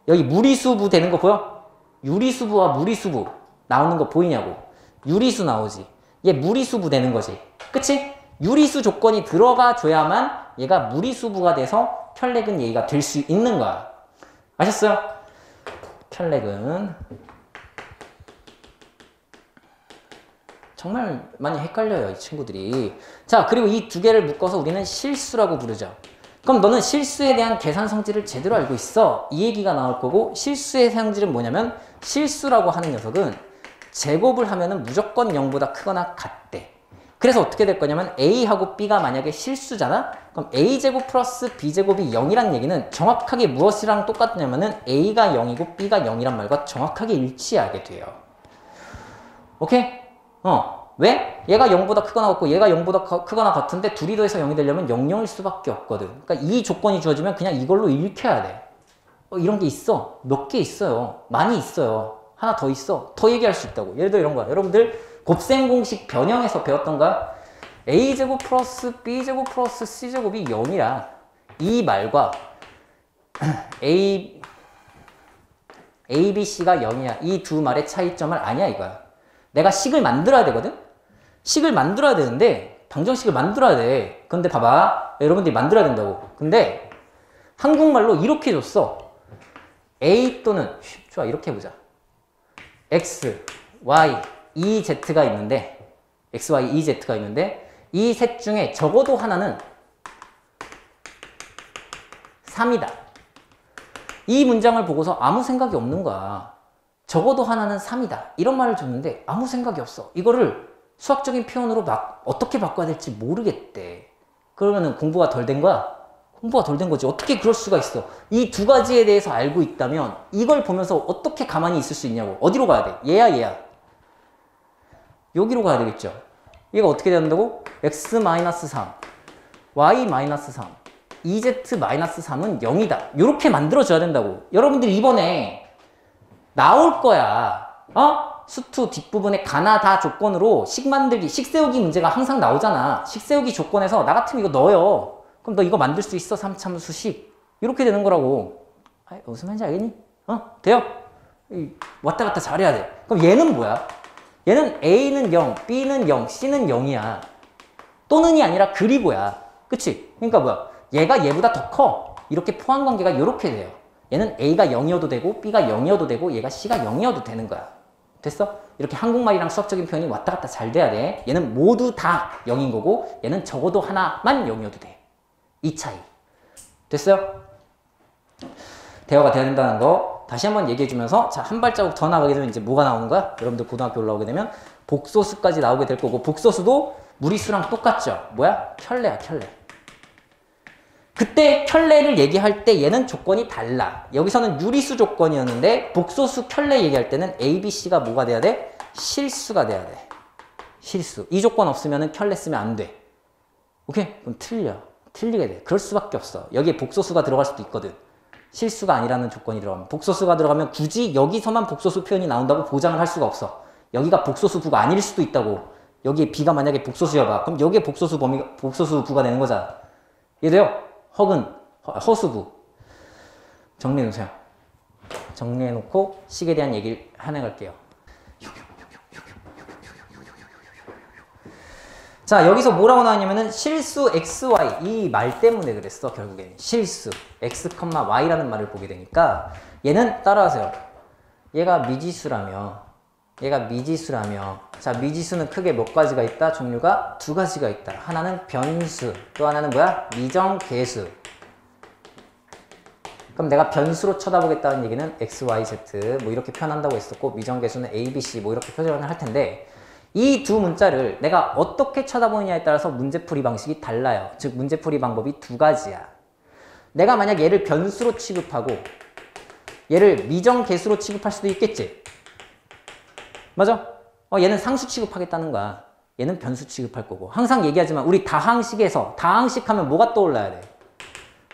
여기 무리수부 되는 거 보여? 유리수부와 무리수부 나오는 거 보이냐고. 유리수 나오지. 얘 무리수부 되는 거지. 그치? 유리수 조건이 들어가 줘야만 얘가 무리수부가 돼서 켤레근 얘가 될 수 있는 거야. 아셨어요? 켤레근. 정말 많이 헷갈려요, 이 친구들이. 자, 그리고 이 두 개를 묶어서 우리는 실수라고 부르죠. 그럼 너는 실수에 대한 계산 성질을 제대로 알고 있어. 이 얘기가 나올 거고, 실수의 성질은 뭐냐면 실수라고 하는 녀석은 제곱을 하면은 무조건 0보다 크거나 같대. 그래서 어떻게 될 거냐면 A하고 B가 만약에 실수잖아? 그럼 A제곱 플러스 B제곱이 0이란 얘기는 정확하게 무엇이랑 똑같냐면은 A가 0이고 B가 0이란 말과 정확하게 일치하게 돼요. 오케이? 왜? 얘가 0보다 크거나 같고 얘가 0보다 크거나 같은데 둘이 더해서 0이 되려면 0일 수밖에 없거든. 그러니까 이 조건이 주어지면 그냥 이걸로 읽혀야 돼. 이런 게 있어. 몇 개 있어요. 많이 있어요. 하나 더 있어. 더 얘기할 수 있다고. 예를 들어 이런 거야. 여러분들 곱셈 공식 변형에서 배웠던 거야. A제곱 플러스 B제곱 플러스 C제곱이 0이야. 이 말과 A, B, C가 0이야. 이 두 말의 차이점을 아냐 이거야. 내가 식을 만들어야 되거든? 식을 만들어야 되는데 방정식을 만들어야 돼. 근데 봐봐. 여러분들이 만들어야 된다고. 근데 한국말로 이렇게 줬어. A 또는 좋아 이렇게 해보자. X, Y, EZ가 있는데 X, Y, EZ가 있는데 이 셋 중에 적어도 하나는 3이다. 이 문장을 보고서 아무 생각이 없는 거야. 적어도 하나는 3이다. 이런 말을 줬는데 아무 생각이 없어. 이거를 수학적인 표현으로 어떻게 바꿔야 될지 모르겠대. 그러면은 공부가 덜 된 거야? 공부가 덜 된 거지. 어떻게 그럴 수가 있어? 이 두 가지에 대해서 알고 있다면 이걸 보면서 어떻게 가만히 있을 수 있냐고. 어디로 가야 돼? 얘야. 여기로 가야 되겠죠. 얘가 어떻게 된다고? x-3, y-3, ez-3은 0이다. 이렇게 만들어줘야 된다고. 여러분들 이번에 나올 거야. 수투 뒷부분에 가나다 조건으로 식 만들기, 식 세우기 문제가 항상 나오잖아. 식 세우기 조건에서 나 같으면 이거 넣어요. 그럼 너 이거 만들 수 있어? 3참수식. 이렇게 되는 거라고. 무슨 말인지 알겠니? 돼요? 왔다 갔다 잘해야 돼. 그럼 얘는 뭐야? 얘는 A는 0, B는 0, C는 0이야. 또는이 아니라 그리고야. 그치? 그러니까 뭐야? 얘가 얘보다 더 커. 이렇게 포함관계가 이렇게 돼요. 얘는 A가 0이어도 되고 B가 0이어도 되고 얘가 C가 0이어도 되는 거야. 됐어? 이렇게 한국말이랑 수학적인 표현이 왔다 갔다 잘 돼야 돼. 얘는 모두 다 0인 거고 얘는 적어도 하나만 0이어도 돼. 이 차이. 됐어요? 대화가 돼야 된다는 거 다시 한번 얘기해 주면서 자, 한 발자국 더 나가게 되면 이제 뭐가 나오는 거야? 여러분들 고등학교 올라오게 되면 복소수까지 나오게 될 거고 복소수도 무리수랑 똑같죠? 뭐야? 켤레야, 켤레. 그때 켤레를 얘기할 때 얘는 조건이 달라. 여기서는 유리수 조건이었는데 복소수 켤레 얘기할 때는 A, B, C가 뭐가 돼야 돼? 실수가 돼야 돼. 실수. 이 조건 없으면 켤레 쓰면 안 돼. 오케이? 그럼 틀려. 틀리게 돼. 그럴 수밖에 없어. 여기에 복소수가 들어갈 수도 있거든. 실수가 아니라는 조건이 들어가면. 복소수가 들어가면 굳이 여기서만 복소수 표현이 나온다고 보장을 할 수가 없어. 여기가 복소수 부가 아닐 수도 있다고. 여기에 B가 만약에 복소수여봐. 그럼 여기에 복소수 부가 되는 거잖아. 이해돼요? 허수부. 정리해놓으세요. 정리해놓고 식에 대한 얘기를 해나갈게요. 자, 여기서 뭐라고 나왔냐면은 실수 XY 이 말 때문에 그랬어. 결국엔 실수 X, Y라는 말을 보게 되니까 얘는 따라하세요. 얘가 미지수라며 자, 미지수는 크게 몇 가지가 있다? 종류가 두 가지가 있다. 하나는 변수, 또 하나는 뭐야? 미정계수. 그럼 내가 변수로 쳐다보겠다는 얘기는 X, Y, Z 뭐 이렇게 표현한다고 했었고 미정계수는 A, B, C 뭐 이렇게 표현을 할 텐데 이 두 문자를 내가 어떻게 쳐다보느냐에 따라서 문제풀이 방식이 달라요. 즉 문제풀이 방법이 두 가지야. 내가 만약 얘를 변수로 취급하고 얘를 미정계수로 취급할 수도 있겠지. 맞아? 얘는 상수 취급하겠다는 거야. 얘는 변수 취급할 거고. 항상 얘기하지만 우리 다항식에서 다항식 하면 뭐가 떠올라야 돼?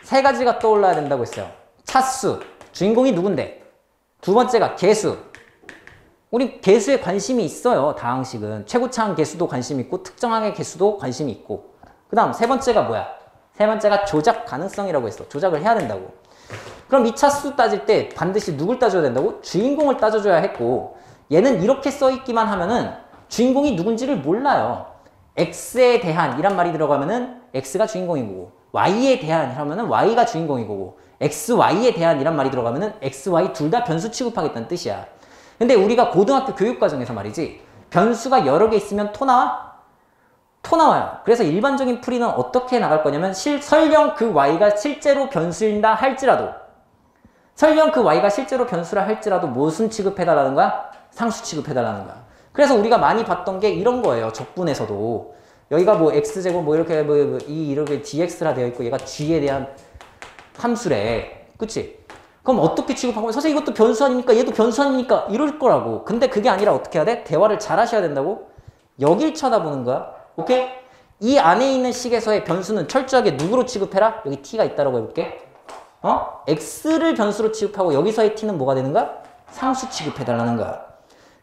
세 가지가 떠올라야 된다고 했어요. 차수, 주인공이 누군데? 두 번째가 계수. 우리 계수에 관심이 있어요. 다항식은. 최고차항 계수도 관심 있고 특정항의 계수도 관심이 있고. 그 다음 세 번째가 뭐야? 세 번째가 조작 가능성이라고 했어. 조작을 해야 된다고. 그럼 이 차수 따질 때 반드시 누굴 따져야 된다고? 주인공을 따져줘야 했고 얘는 이렇게 써있기만 하면은 주인공이 누군지를 몰라요. X에 대한 이란 말이 들어가면은 X가 주인공인 거고 Y에 대한 이라면은 Y가 주인공인 거고 X, Y에 대한 이란 말이 들어가면은 X, Y 둘 다 변수 취급하겠다는 뜻이야. 근데 우리가 고등학교 교육과정에서 말이지 변수가 여러 개 있으면 토 나와? 토 나와요. 그래서 일반적인 풀이는 어떻게 나갈 거냐면 설령 그 Y가 실제로 변수인다 할지라도 설령 그 Y가 실제로 변수라 할지라도 무슨 취급해달라는 거야? 상수 취급해달라는 거야. 그래서 우리가 많이 봤던 게 이런 거예요. 적분에서도. 여기가 뭐 x제곱 뭐 이렇게 이렇게 dx라 되어 있고 얘가 g에 대한 함수래. 그치? 그럼 어떻게 취급하고 선생님 이것도 변수 아닙니까? 얘도 변수 아닙니까? 이럴 거라고. 근데 그게 아니라 어떻게 해야 돼? 대화를 잘 하셔야 된다고? 여길 쳐다보는 거야. 오케이? 이 안에 있는 식에서의 변수는 철저하게 누구로 취급해라? 여기 t가 있다라고 해볼게. x를 변수로 취급하고 여기서의 t는 뭐가 되는 거야? 상수 취급해달라는 거야.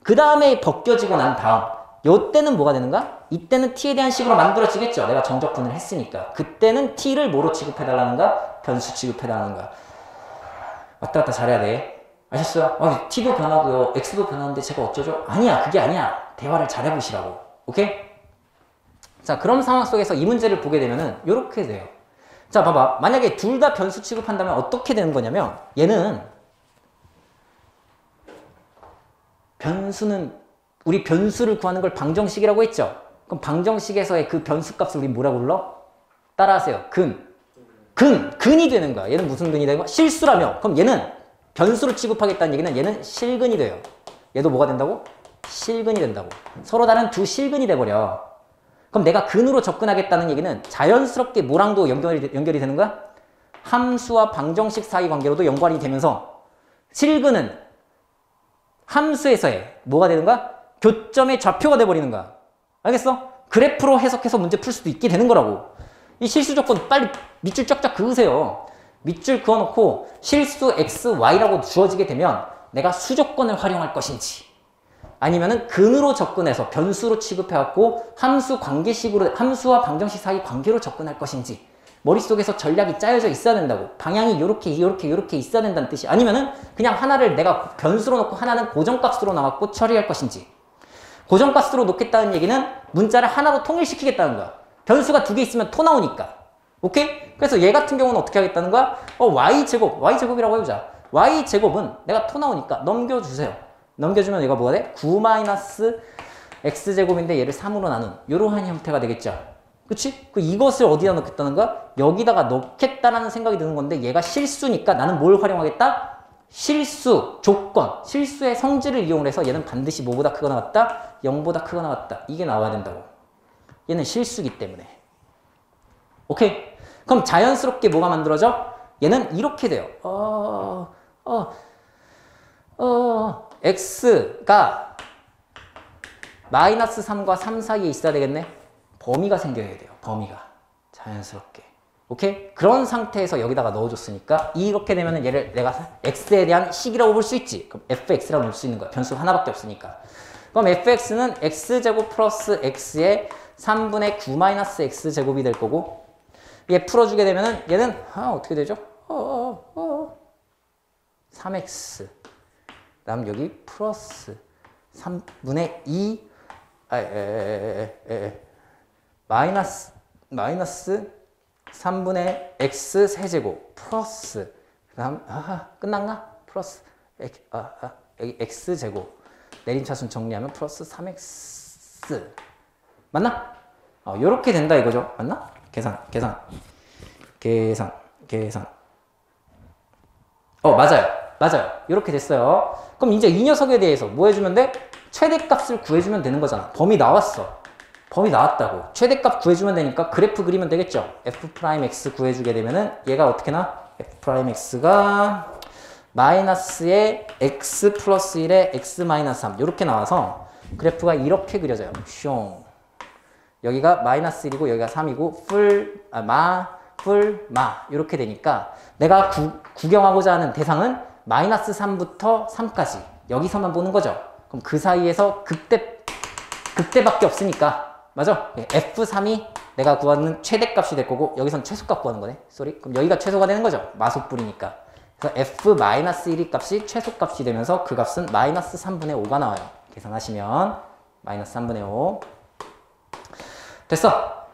그 다음에 벗겨지고 난 다음 요때는 뭐가 되는가? 이때는 t에 대한 식으로 만들어지겠죠. 내가 정적분을 했으니까. 그때는 t를 뭐로 취급해달라는가? 변수 취급해달라는 거야. 왔다 갔다 잘해야 돼. 아셨어요? t도 변하고요. x도 변하는데 제가 어쩌죠? 아니야. 그게 아니야. 대화를 잘 해보시라고. 오케이? 자, 그런 상황 속에서 이 문제를 보게 되면은 요렇게 돼요. 자, 봐봐. 만약에 둘 다 변수 취급한다면 어떻게 되는 거냐면 얘는 변수는 우리 변수를 구하는 걸 방정식이라고 했죠. 그럼 방정식에서의 그 변수값을 우리 뭐라고 불러? 따라하세요. 근이 되는 거야. 얘는 무슨 근이 되고? 실수라며. 그럼 얘는 변수로 취급하겠다는 얘기는 얘는 실근이 돼요. 얘도 뭐가 된다고? 실근이 된다고. 서로 다른 두 실근이 돼버려. 그럼 내가 근으로 접근하겠다는 얘기는 자연스럽게 뭐랑도 연결이 되는 거야? 함수와 방정식 사이 관계로도 연관이 되면서 실근은 함수에서의 뭐가 되는 거야? 교점의 좌표가 돼버리는 거야. 알겠어? 그래프로 해석해서 문제 풀 수도 있게 되는 거라고. 이 실수 조건 빨리 밑줄 쫙쫙 그으세요. 밑줄 그어놓고 실수 x, y라고 주어지게 되면 내가 수조건을 활용할 것인지 아니면은 근으로 접근해서 변수로 취급해갖고 함수 관계식으로, 함수와 방정식 사이 관계로 접근할 것인지 머릿속에서 전략이 짜여져 있어야 된다고. 방향이 요렇게 있어야 된다는 뜻이. 아니면은 그냥 하나를 내가 변수로 놓고 하나는 고정값으로 나왔고 처리할 것인지. 고정값으로 놓겠다는 얘기는 문자를 하나로 통일시키겠다는 거야. 변수가 두 개 있으면 토 나오니까. 오케이? 그래서 얘 같은 경우는 어떻게 하겠다는 거야? y제곱이라고 해보자. y제곱은 내가 토 나오니까 넘겨주세요. 넘겨주면 얘가 뭐가 돼? 9-x제곱인데 얘를 3으로 나눈 이러한 형태가 되겠죠. 그치? 이것을 어디다 넣겠다는 거야? 여기다가 넣겠다라는 생각이 드는 건데 얘가 실수니까 나는 뭘 활용하겠다? 실수, 조건, 실수의 성질을 이용해서 얘는 반드시 뭐보다 크거나 같다? 0보다 크거나 같다. 이게 나와야 된다고. 얘는 실수기 때문에. 오케이? 그럼 자연스럽게 뭐가 만들어져? 얘는 이렇게 돼요. x가 마이너스 3과 3 사이에 있어야 되겠네? 범위가 생겨야 돼요. 범위가. 자연스럽게. 오케이? 그런 상태에서 여기다가 넣어줬으니까 이렇게 되면은 얘를 내가 x에 대한 식이라고 볼 수 있지. 그럼 fx라고 볼 수 있는 거야. 변수 하나밖에 없으니까. 그럼 fx는 x제곱 플러스 x의 3분의 9-x제곱이 될 거고 얘 풀어주게 되면은 얘는 어떻게 되죠? 3x 그다음 여기 플러스 3분의 2 마이너스 3분의 x 세제곱 플러스 그다음 끝났나? 플러스 여기 x제곱 내림차순 정리하면 플러스 3x 맞나? 요렇게 된다 이거죠. 맞나? 계산 맞아요. 이렇게 됐어요. 그럼 이제 이 녀석에 대해서 뭐 해주면 돼? 최대값을 구해주면 되는 거잖아. 범위 나왔어. 범위 나왔다고. 최대값 구해주면 되니까 그래프 그리면 되겠죠. f'x 구해주게 되면은 얘가 어떻게 나? f'x가 마이너스의 x 플러스 1에 x 마이너스 3 이렇게 나와서 그래프가 이렇게 그려져요. 슝. 여기가 마이너스 1이고 여기가 3이고 마 이렇게 되니까 내가 구경하고자 하는 대상은 마이너스 3부터 3까지 여기서만 보는 거죠. 그럼 그 사이에서 극대밖에 없으니까 맞아? f3이 내가 구하는 최대값이 될 거고 여기선 최소값 구하는 거네. 그럼 여기가 최소가 되는 거죠. 마소뿔이니까. 그래서 f-1이 값이 최소값이 되면서 그 값은 마이너스 3분의 5가 나와요. 계산하시면 마이너스 3분의 5 됐어.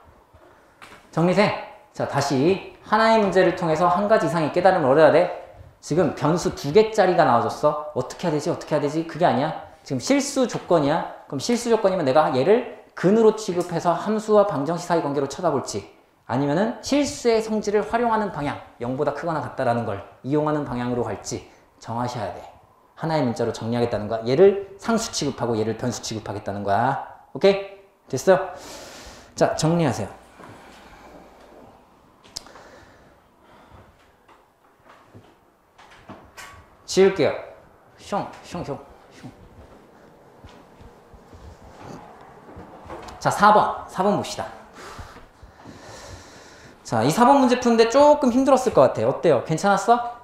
정리생. 자, 다시 하나의 문제를 통해서 한 가지 이상의 깨달음을 얻어야 돼. 지금 변수 2개짜리가 나와줬어. 어떻게 해야 되지? 그게 아니야. 지금 실수 조건이야. 그럼 실수 조건이면 내가 얘를 근으로 취급해서 함수와 방정식 사이 관계로 쳐다볼지 아니면은 실수의 성질을 활용하는 방향 0보다 크거나 같다라는 걸 이용하는 방향으로 갈지 정하셔야 돼. 하나의 문자로 정리하겠다는 거야. 얘를 상수 취급하고 얘를 변수 취급하겠다는 거야. 오케이? 됐어? 자, 정리하세요. 지울게요. 숑. 자, 4번 봅시다. 자, 이 4번 문제 푸는데 조금 힘들었을 것 같아요. 어때요? 괜찮았어?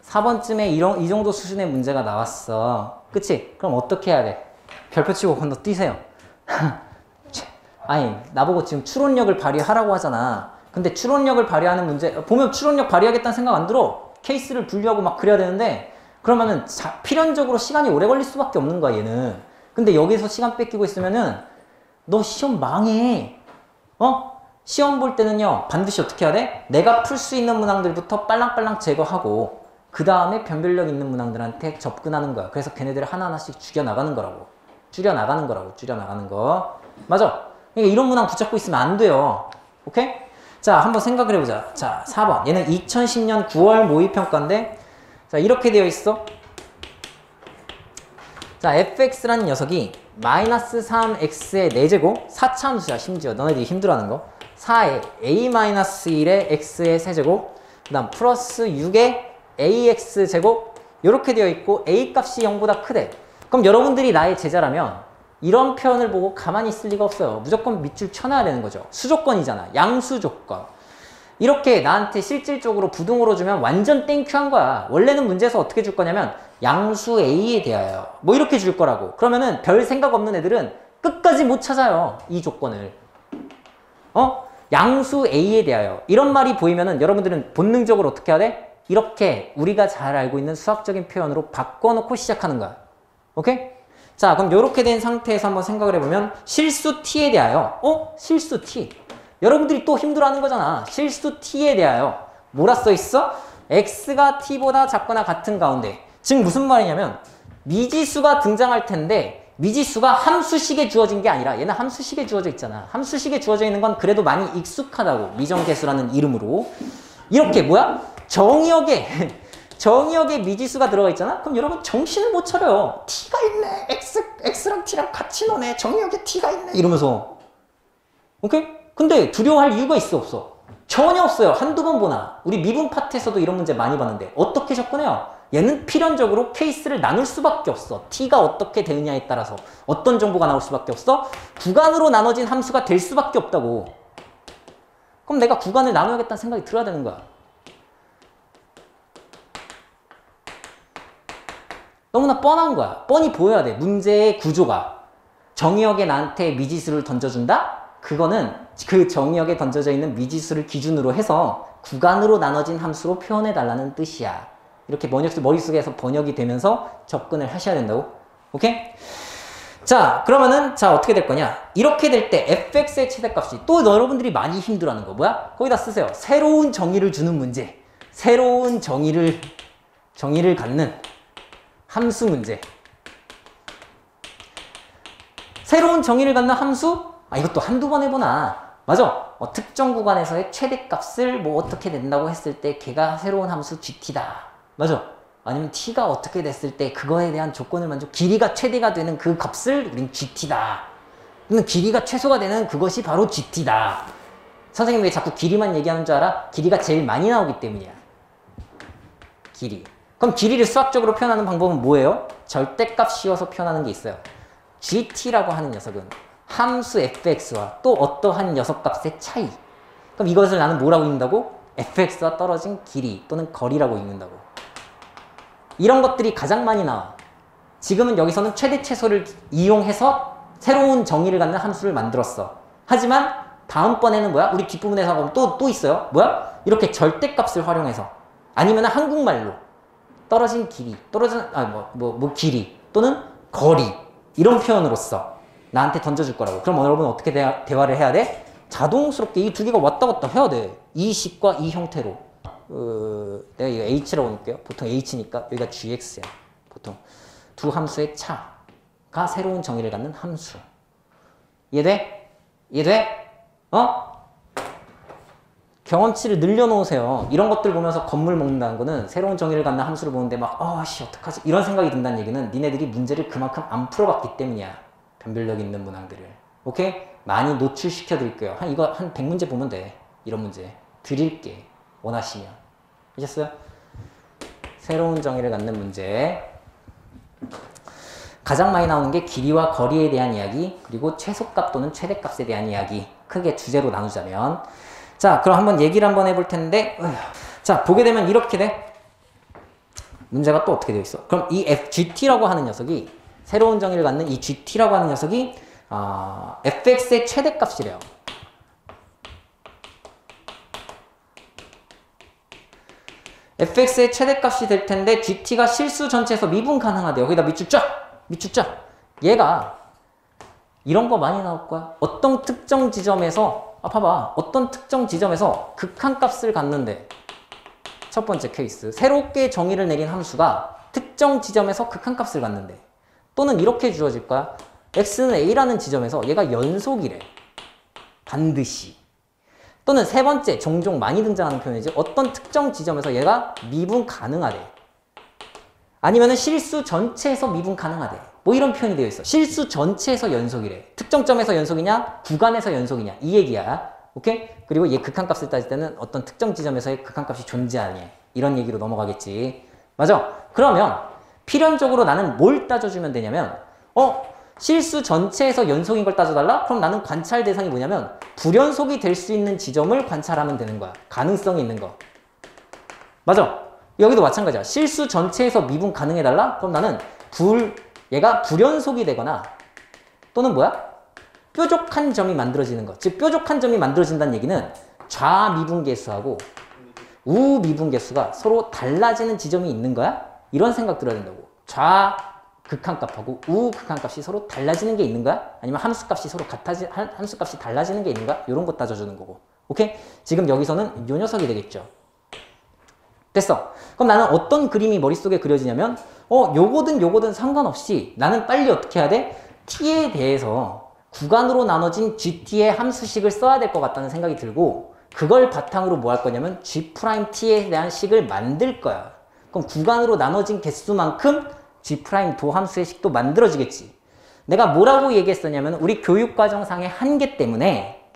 4번쯤에 이 정도 수준의 문제가 나왔어. 그치? 그럼 어떻게 해야 돼? 별표 치고 건너 뛰세요. 아니, 나보고 지금 추론력을 발휘하라고 하잖아. 근데 추론력을 발휘하는 문제, 보면 추론력 발휘하겠다는 생각 안 들어. 케이스를 분류하고 막 그래야 되는데, 그러면은 필연적으로 시간이 오래 걸릴 수밖에 없는 거야, 얘는. 근데 여기서 시간 뺏기고 있으면은, 너 시험 망해. 시험 볼 때는요, 반드시 어떻게 해야 돼? 내가 풀 수 있는 문항들부터 빨랑빨랑 제거하고, 그 다음에 변별력 있는 문항들한테 접근하는 거야. 그래서 걔네들을 하나하나씩 줄여나가는 거라고. 줄여나가는 거. 맞아? 그러니까 이런 문항 붙잡고 있으면 안 돼요. 오케이? 자, 한번 생각을 해보자. 자, 4번. 얘는 2010년 9월 모의평가인데, 자, 이렇게 되어 있어. 자, fx라는 녀석이 마이너스 3x의 4제곱, 4차함수야, 심지어. 너네들이 힘들어하는 거. 4에 a-1의 x의 세제곱, 그 다음 플러스 6의 ax제곱, 이렇게 되어 있고, a 값이 0보다 크대. 그럼 여러분들이 나의 제자라면, 이런 표현을 보고 가만히 있을 리가 없어요. 무조건 밑줄 쳐놔야 되는 거죠. 수조건이잖아. 양수조건. 이렇게 나한테 실질적으로 부등호로 주면 완전 땡큐한 거야. 원래는 문제에서 어떻게 줄 거냐면 양수 A에 대하여 뭐 이렇게 줄 거라고. 그러면은 별 생각 없는 애들은 끝까지 못 찾아요. 이 조건을. 양수 A에 대하여 이런 말이 보이면은 여러분들은 본능적으로 어떻게 해야 돼? 이렇게 우리가 잘 알고 있는 수학적인 표현으로 바꿔놓고 시작하는 거야. 오케이? 자, 그럼 이렇게 된 상태에서 한번 생각을 해보면 실수 T에 대하여 실수 T. 여러분들이 또 힘들어하는 거잖아. 실수 T에 대하여 뭐라 써있어? X가 T보다 작거나 같은 가운데. 즉 무슨 말이냐면 미지수가 등장할 텐데 미지수가 함수식에 주어진 게 아니라 얘는 함수식에 주어져 있잖아. 함수식에 주어져 있는 건 그래도 많이 익숙하다고. 미정계수라는 이름으로. 이렇게 뭐야? 정의역에 미지수가 들어가 있잖아? 그럼 여러분 정신을 못 차려요. T가 있네. X랑 T랑 같이 노네. 정의역에 T가 있네. 이러면서. 오케이? 근데 두려워할 이유가 있어 없어? 전혀 없어요. 한두 번 보나. 우리 미분 파트에서도 이런 문제 많이 봤는데 어떻게 접근해요? 얘는 필연적으로 케이스를 나눌 수밖에 없어. T가 어떻게 되느냐에 따라서 어떤 정보가 나올 수밖에 없어? 구간으로 나눠진 함수가 될 수밖에 없다고. 그럼 내가 구간을 나눠야겠다는 생각이 들어야 되는 거야. 너무나 뻔한 거야. 뻔히 보여야 돼. 문제의 구조가. 정의역에 나한테 미지수를 던져준다? 그거는 그 정의역에 던져져 있는 미지수를 기준으로 해서 구간으로 나눠진 함수로 표현해달라는 뜻이야. 이렇게 머릿속에서 번역이 되면서 접근을 하셔야 된다고. 오케이? 자, 그러면은 자 어떻게 될 거냐? 이렇게 될 때 fx의 최대값이 또 여러분들이 많이 힘들어하는 거 뭐야? 거기다 쓰세요. 새로운 정의를 주는 문제. 새로운 정의를 갖는 함수 문제. 새로운 정의를 갖는 함수? 이것도 한두 번 해보나. 맞아. 특정 구간에서의 최대값을 뭐 어떻게 낸다고 했을 때 걔가 새로운 함수 GT다. 맞아. 아니면 T가 어떻게 됐을 때 그거에 대한 조건을 만족, 길이가 최대가 되는 그 값을 우린 GT다. 그러면 길이가 최소가 되는 그것이 바로 GT다. 선생님 왜 자꾸 길이만 얘기하는 줄 알아? 길이가 제일 많이 나오기 때문이야. 길이. 그럼 길이를 수학적으로 표현하는 방법은 뭐예요? 절대값 씌워서 표현하는 게 있어요. GT라고 하는 녀석은 함수 fx와 또 어떠한 녀석값의 차이. 그럼 이것을 나는 뭐라고 읽는다고? fx와 떨어진 길이 또는 거리라고 읽는다고. 이런 것들이 가장 많이 나와. 지금은 여기서는 최대 최소를 이용해서 새로운 정의를 갖는 함수를 만들었어. 하지만 다음번에는 뭐야? 우리 뒷부분에서 보면 또 있어요. 뭐야? 이렇게 절대값을 활용해서 아니면 한국말로 떨어진 길이, 길이 또는 거리 이런 표현으로써 나한테 던져줄 거라고. 그럼 여러분 어떻게 대화를 해야 돼? 자동스럽게 이 두 개가 왔다 갔다 해야 돼. 이 식과 이 형태로. 내가 이거 h라고 놓을게요. 보통 h니까 여기가 gx야. 보통 두 함수의 차가 새로운 정의를 갖는 함수. 이해돼? 이해돼? 경험치를 늘려놓으세요. 이런 것들 보면서 건물 먹는다는 거는 새로운 정의를 갖는 함수를 보는데 막 어떡하지? 이런 생각이 든다는 얘기는 니네들이 문제를 그만큼 안 풀어봤기 때문이야. 변별력 있는 문항들을. 오케이? 많이 노출시켜 드릴게요. 이거 한 100문제 보면 돼. 이런 문제. 드릴게. 원하시면. 아셨어요? 새로운 정의를 갖는 문제. 가장 많이 나오는 게 길이와 거리에 대한 이야기, 그리고 최소값 또는 최대값에 대한 이야기. 크게 주제로 나누자면. 자, 그럼 한번 얘기를 한번 해볼 텐데, 자, 보게 되면 이렇게 돼. 문제가 또 어떻게 되어 있어? 그럼 이 GT라고 하는 녀석이, 새로운 정의를 갖는 이 GT라고 하는 녀석이, fx의 최대값이래요. fx의 최대값이 될 텐데 gt가 실수 전체에서 미분 가능하대요. 거기다 밑줄 쫙. 얘가 이런 거 많이 나올 거야. 어떤 특정 지점에서 봐봐. 어떤 특정 지점에서 극한값을 갖는데 첫 번째 케이스. 새롭게 정의를 내린 함수가 특정 지점에서 극한값을 갖는데 또는 이렇게 주어질 거야. x는 a라는 지점에서 얘가 연속이래. 반드시. 또는 세 번째, 종종 많이 등장하는 표현이지. 어떤 특정 지점에서 얘가 미분 가능하대. 아니면은 실수 전체에서 미분 가능하대. 뭐 이런 표현이 되어 있어. 실수 전체에서 연속이래. 특정 점에서 연속이냐, 구간에서 연속이냐. 이 얘기야. 오케이? 그리고 얘 극한값을 따질 때는 어떤 특정 지점에서의 극한값이 존재하냐. 이런 얘기로 넘어가겠지. 맞아? 그러면 필연적으로 나는 뭘 따져주면 되냐면 실수 전체에서 연속인 걸 따져달라? 그럼 나는 관찰 대상이 뭐냐면 불연속이 될 수 있는 지점을 관찰하면 되는 거야. 가능성이 있는 거. 맞아. 여기도 마찬가지야. 실수 전체에서 미분 가능해달라? 그럼 나는 얘가 불연속이 되거나 또는 뭐야? 뾰족한 점이 만들어지는 것. 즉 뾰족한 점이 만들어진다는 얘기는 좌미분계수하고 우미분계수가 서로 달라지는 지점이 있는 거야? 이런 생각 들어야 된다고. 극한값하고 극한값이 서로 달라지는 게 있는 거야? 아니면 함수값이 서로 함수값이 달라지는 게 있는 거야? 이런 거 따져주는 거고. 오케이? 지금 여기서는 요 녀석이 되겠죠. 됐어. 그럼 나는 어떤 그림이 머릿속에 그려지냐면 요거든 상관없이 나는 빨리 어떻게 해야 돼? t에 대해서 구간으로 나눠진 gt의 함수식을 써야 될 것 같다는 생각이 들고 그걸 바탕으로 뭐 할 거냐면 g't에 대한 식을 만들 거야. 그럼 구간으로 나눠진 개수만큼 g' 도함수의 식도 만들어지겠지. 내가 뭐라고 얘기했었냐면 우리 교육과정상의 한계 때문에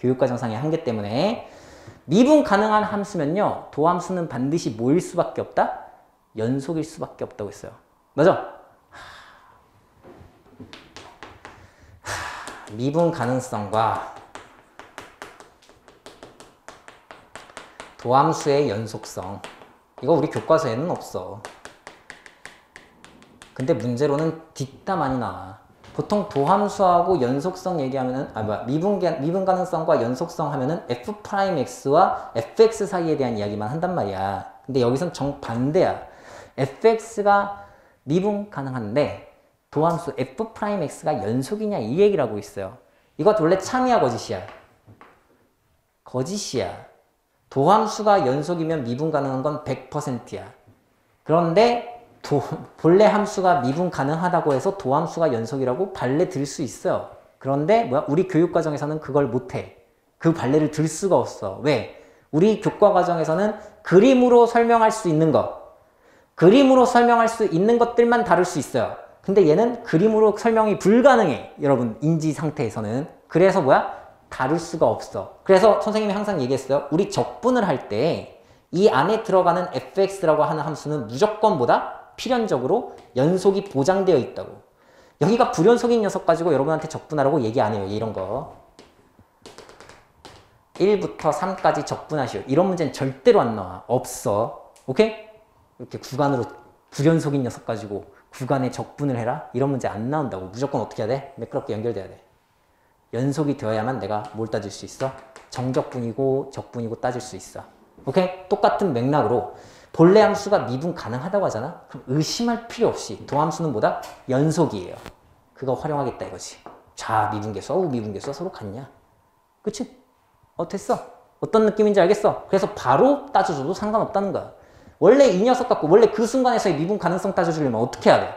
미분 가능한 함수면요. 도함수는 반드시 뭐일 수밖에 없다? 연속일 수밖에 없다고 했어요. 맞아? 미분 가능성과 도함수의 연속성. 이거 우리 교과서에는 없어. 근데 문제로는 뒷다 많이 나와. 보통 도함수하고 연속성 얘기하면은 미분 가능성과 연속성 하면은 f'x와 fx 사이에 대한 이야기만 한단 말이야. 근데 여기선 정반대야. fx가 미분 가능한데 도함수 f'x가 연속이냐 이 얘기를 하고 있어요. 이거 원래 참이야 거짓이야? 거짓이야. 도함수가 연속이면 미분 가능한 건 100%야. 그런데 본래 함수가 미분 가능하다고 해서 도함수가 연속이라고 발레 들 수 있어요. 그런데 우리 교육과정에서는 그걸 못해. 그 발레를 들 수가 없어. 왜? 우리 교과과정에서는 그림으로 설명할 수 있는 것들만 다룰 수 있어요. 근데 얘는 그림으로 설명이 불가능해. 여러분 인지 상태에서는. 그래서 다룰 수가 없어. 그래서 선생님이 항상 얘기했어요. 우리 적분을 할 때 이 안에 들어가는 fx라고 하는 함수는 무조건 필연적으로 연속이 보장되어 있다고. 여기가 불연속인 녀석 가지고 여러분한테 적분하라고 얘기 안 해요. 이런 거. 1부터 3까지 적분하시오. 이런 문제는 절대로 안 나와. 없어. 오케이? 이렇게 구간으로 불연속인 녀석 가지고 구간에 적분을 해라? 이런 문제 안 나온다고. 무조건 어떻게 해야 돼? 매끄럽게 연결돼야 돼. 연속이 되어야만 내가 뭘 따질 수 있어? 정적분이고 적분이고 따질 수 있어. 오케이? 똑같은 맥락으로 본래 함수가 미분 가능하다고 하잖아? 그럼 의심할 필요 없이 도함수는 연속이에요. 그거 활용하겠다 이거지. 좌미분계수와 우미분계수가 서로 같냐? 그치? 됐어. 어떤 느낌인지 알겠어? 그래서 바로 따져줘도 상관없다는 거야. 원래 이 녀석 갖고 원래 그 순간에서의 미분 가능성 따져주려면 어떻게 해야 돼?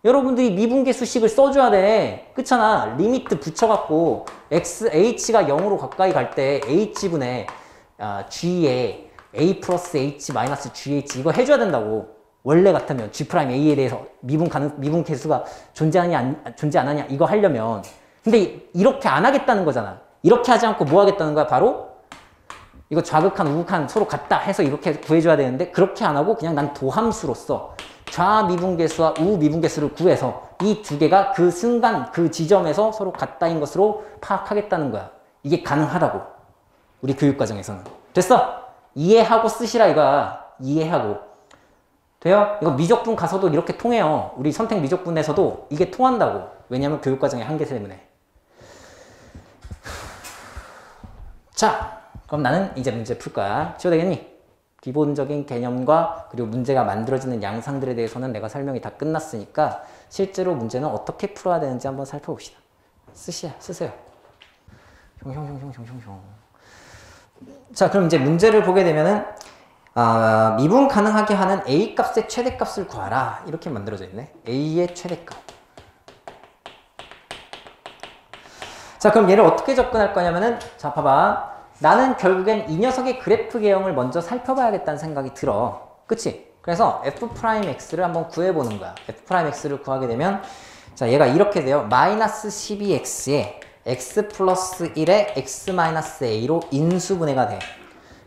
여러분들이 미분계수식을 써줘야 돼. 그렇잖아. 리미트 붙여갖고 h가 0으로 가까이 갈 때 h분의 g에 a 플러스 h 마이너스 gh 이거 해줘야 된다고. 원래 같으면 g'a에 대해서 미분 계수가 존재 안 하냐 이거 하려면. 근데 이렇게 안 하겠다는 거잖아. 이렇게 하지 않고 뭐 하겠다는 거야? 바로 이거 좌극한 우극한 서로 같다 해서 이렇게 구해줘야 되는데 그렇게 안 하고 그냥 난 도함수로서 좌미분계수와 우미분계수를 구해서 이 두 개가 그 순간 그 지점에서 서로 같다인 것으로 파악하겠다는 거야. 이게 가능하다고. 우리 교육과정에서는. 됐어? 이해하고 쓰시라 이거야. 이해하고. 돼요? 이거 미적분 가서도 이렇게 통해요. 우리 선택 미적분에서도 이게 통한다고. 왜냐면 교육과정의 한계 때문에. 자, 그럼 나는 이제 문제 풀 거야. 쉬워도 되겠니? 기본적인 개념과 그리고 문제가 만들어지는 양상들에 대해서는 내가 설명이 다 끝났으니까 실제로 문제는 어떻게 풀어야 되는지 한번 살펴봅시다. 쓰세요. 자, 그럼 이제 문제를 보게 되면은 미분 가능하게 하는 a 값의 최대값을 구하라 이렇게 만들어져 있네. a의 최대값. 자, 그럼 얘를 어떻게 접근할 거냐면은 자, 봐봐. 나는 결국엔 이 녀석의 그래프 개형을 먼저 살펴봐야겠다는 생각이 들어. 그치? 그래서 f'x를 한번 구해보는 거야. f'x를 구하게 되면 자, 얘가 이렇게 돼요. 마이너스 12x에 x 플러스 1에 x 마이너스 a로 인수분해가 돼.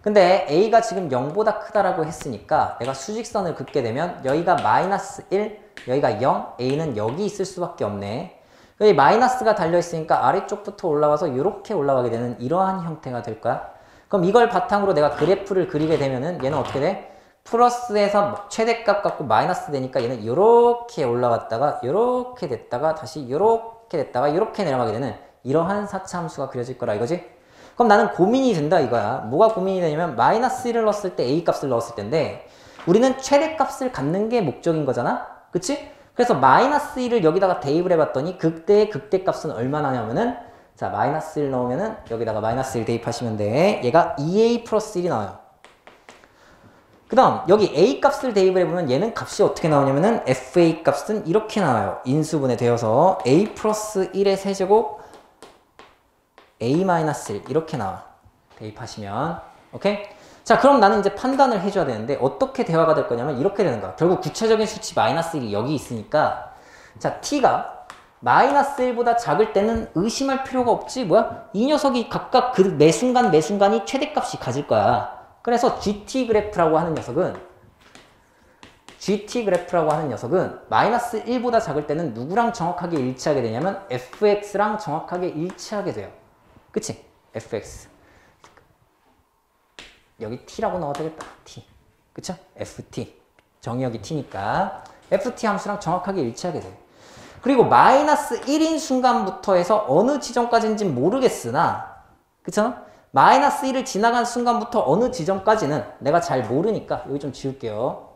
근데 a가 지금 0보다 크다라고 했으니까 내가 수직선을 긋게 되면 여기가 마이너스 1, 여기가 0, a는 여기 있을 수밖에 없네. 여기 마이너스가 달려있으니까 아래쪽부터 올라와서 이렇게 올라가게 되는 이러한 형태가 될 거야. 그럼 이걸 바탕으로 내가 그래프를 그리게 되면은 얘는 어떻게 돼? 플러스에서 최대값 갖고 마이너스 되니까 얘는 이렇게 올라갔다가 이렇게 됐다가 다시 이렇게 됐다가 이렇게 내려가게 되는 이러한 사차함수가 그려질 거라 이거지? 그럼 나는 고민이 된다 이거야. 뭐가 고민이 되냐면 마이너스 1을 넣었을 때 A 값을 넣었을 텐데 우리는 최대값을 갖는 게 목적인 거잖아? 그치? 그래서 마이너스 1을 여기다가 대입을 해봤더니 극대의 극대값은 얼마나 나냐면은 자 마이너스 1 넣으면은 여기다가 마이너스 1 대입하시면 돼. 얘가 2A 플러스 1이 나와요. 그 다음 여기 A 값을 대입을 해보면 얘는 값이 어떻게 나오냐면은 FA 값은 이렇게 나와요. 인수분해 되어서 A 플러스 1의 세제곱 A 마이너스 1 이렇게 나와. 대입하시면 오케이? 자 그럼 나는 이제 판단을 해줘야 되는데 어떻게 대화가 될 거냐면 이렇게 되는 거야. 결국 구체적인 수치 마이너스 1이 여기 있으니까 자 T가 마이너스 1보다 작을 때는 의심할 필요가 없지. 뭐야? 이 녀석이 각각 그 매순간이 최대값이 가질 거야. 그래서 GT 그래프라고 하는 녀석은 마이너스 1보다 작을 때는 누구랑 정확하게 일치하게 되냐면 fx랑 정확하게 일치하게 돼요. 그치? fx 여기 t라고 넣어도 되겠다. t 그쵸? ft 정의역이 t니까 ft 함수랑 정확하게 일치하게 돼요. 그리고 마이너스 1인 순간부터 해서 어느 지점까지인지는 모르겠으나 그쵸? 마이너스 1을 지나간 순간부터 어느 지점까지는 내가 잘 모르니까 여기 좀 지울게요.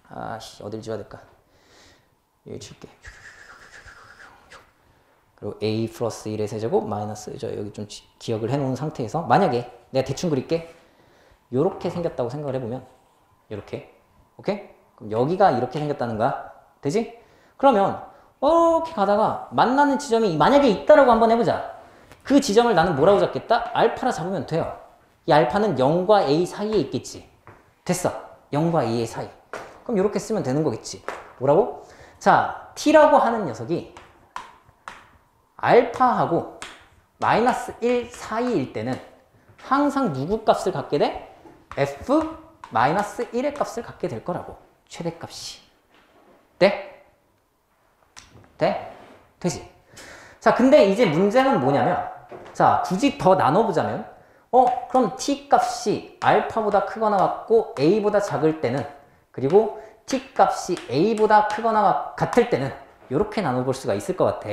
아씨 어딜 지워야 될까? 여기 지울게. 그리고 a 플러스 1의 세제곱 마이너스 저 여기 좀 기억을 해놓은 상태에서 만약에 내가 대충 그릴게. 요렇게 생겼다고 생각을 해보면 요렇게 오케이? 그럼 여기가 이렇게 생겼다는 거야. 되지? 그러면 이렇게 가다가 만나는 지점이 만약에 있다라고 한번 해보자. 그 지점을 나는 뭐라고 잡겠다? 알파라 잡으면 돼요. 이 알파는 0과 a 사이에 있겠지. 됐어. 0과 a의 사이. 그럼 이렇게 쓰면 되는 거겠지. 뭐라고? 자, t라고 하는 녀석이 알파하고 마이너스 1 사이일 때는 항상 누구 값을 갖게 돼? f 마이너스 1의 값을 갖게 될 거라고. 최대값이. 돼? 돼? 되지? 자, 근데 이제 문제는 뭐냐면 자, 굳이 더 나눠보자면 그럼 t 값이 알파보다 크거나 같고 a보다 작을 때는 그리고 t 값이 a보다 크거나 같을 때는 이렇게 나눠볼 수가 있을 것 같아.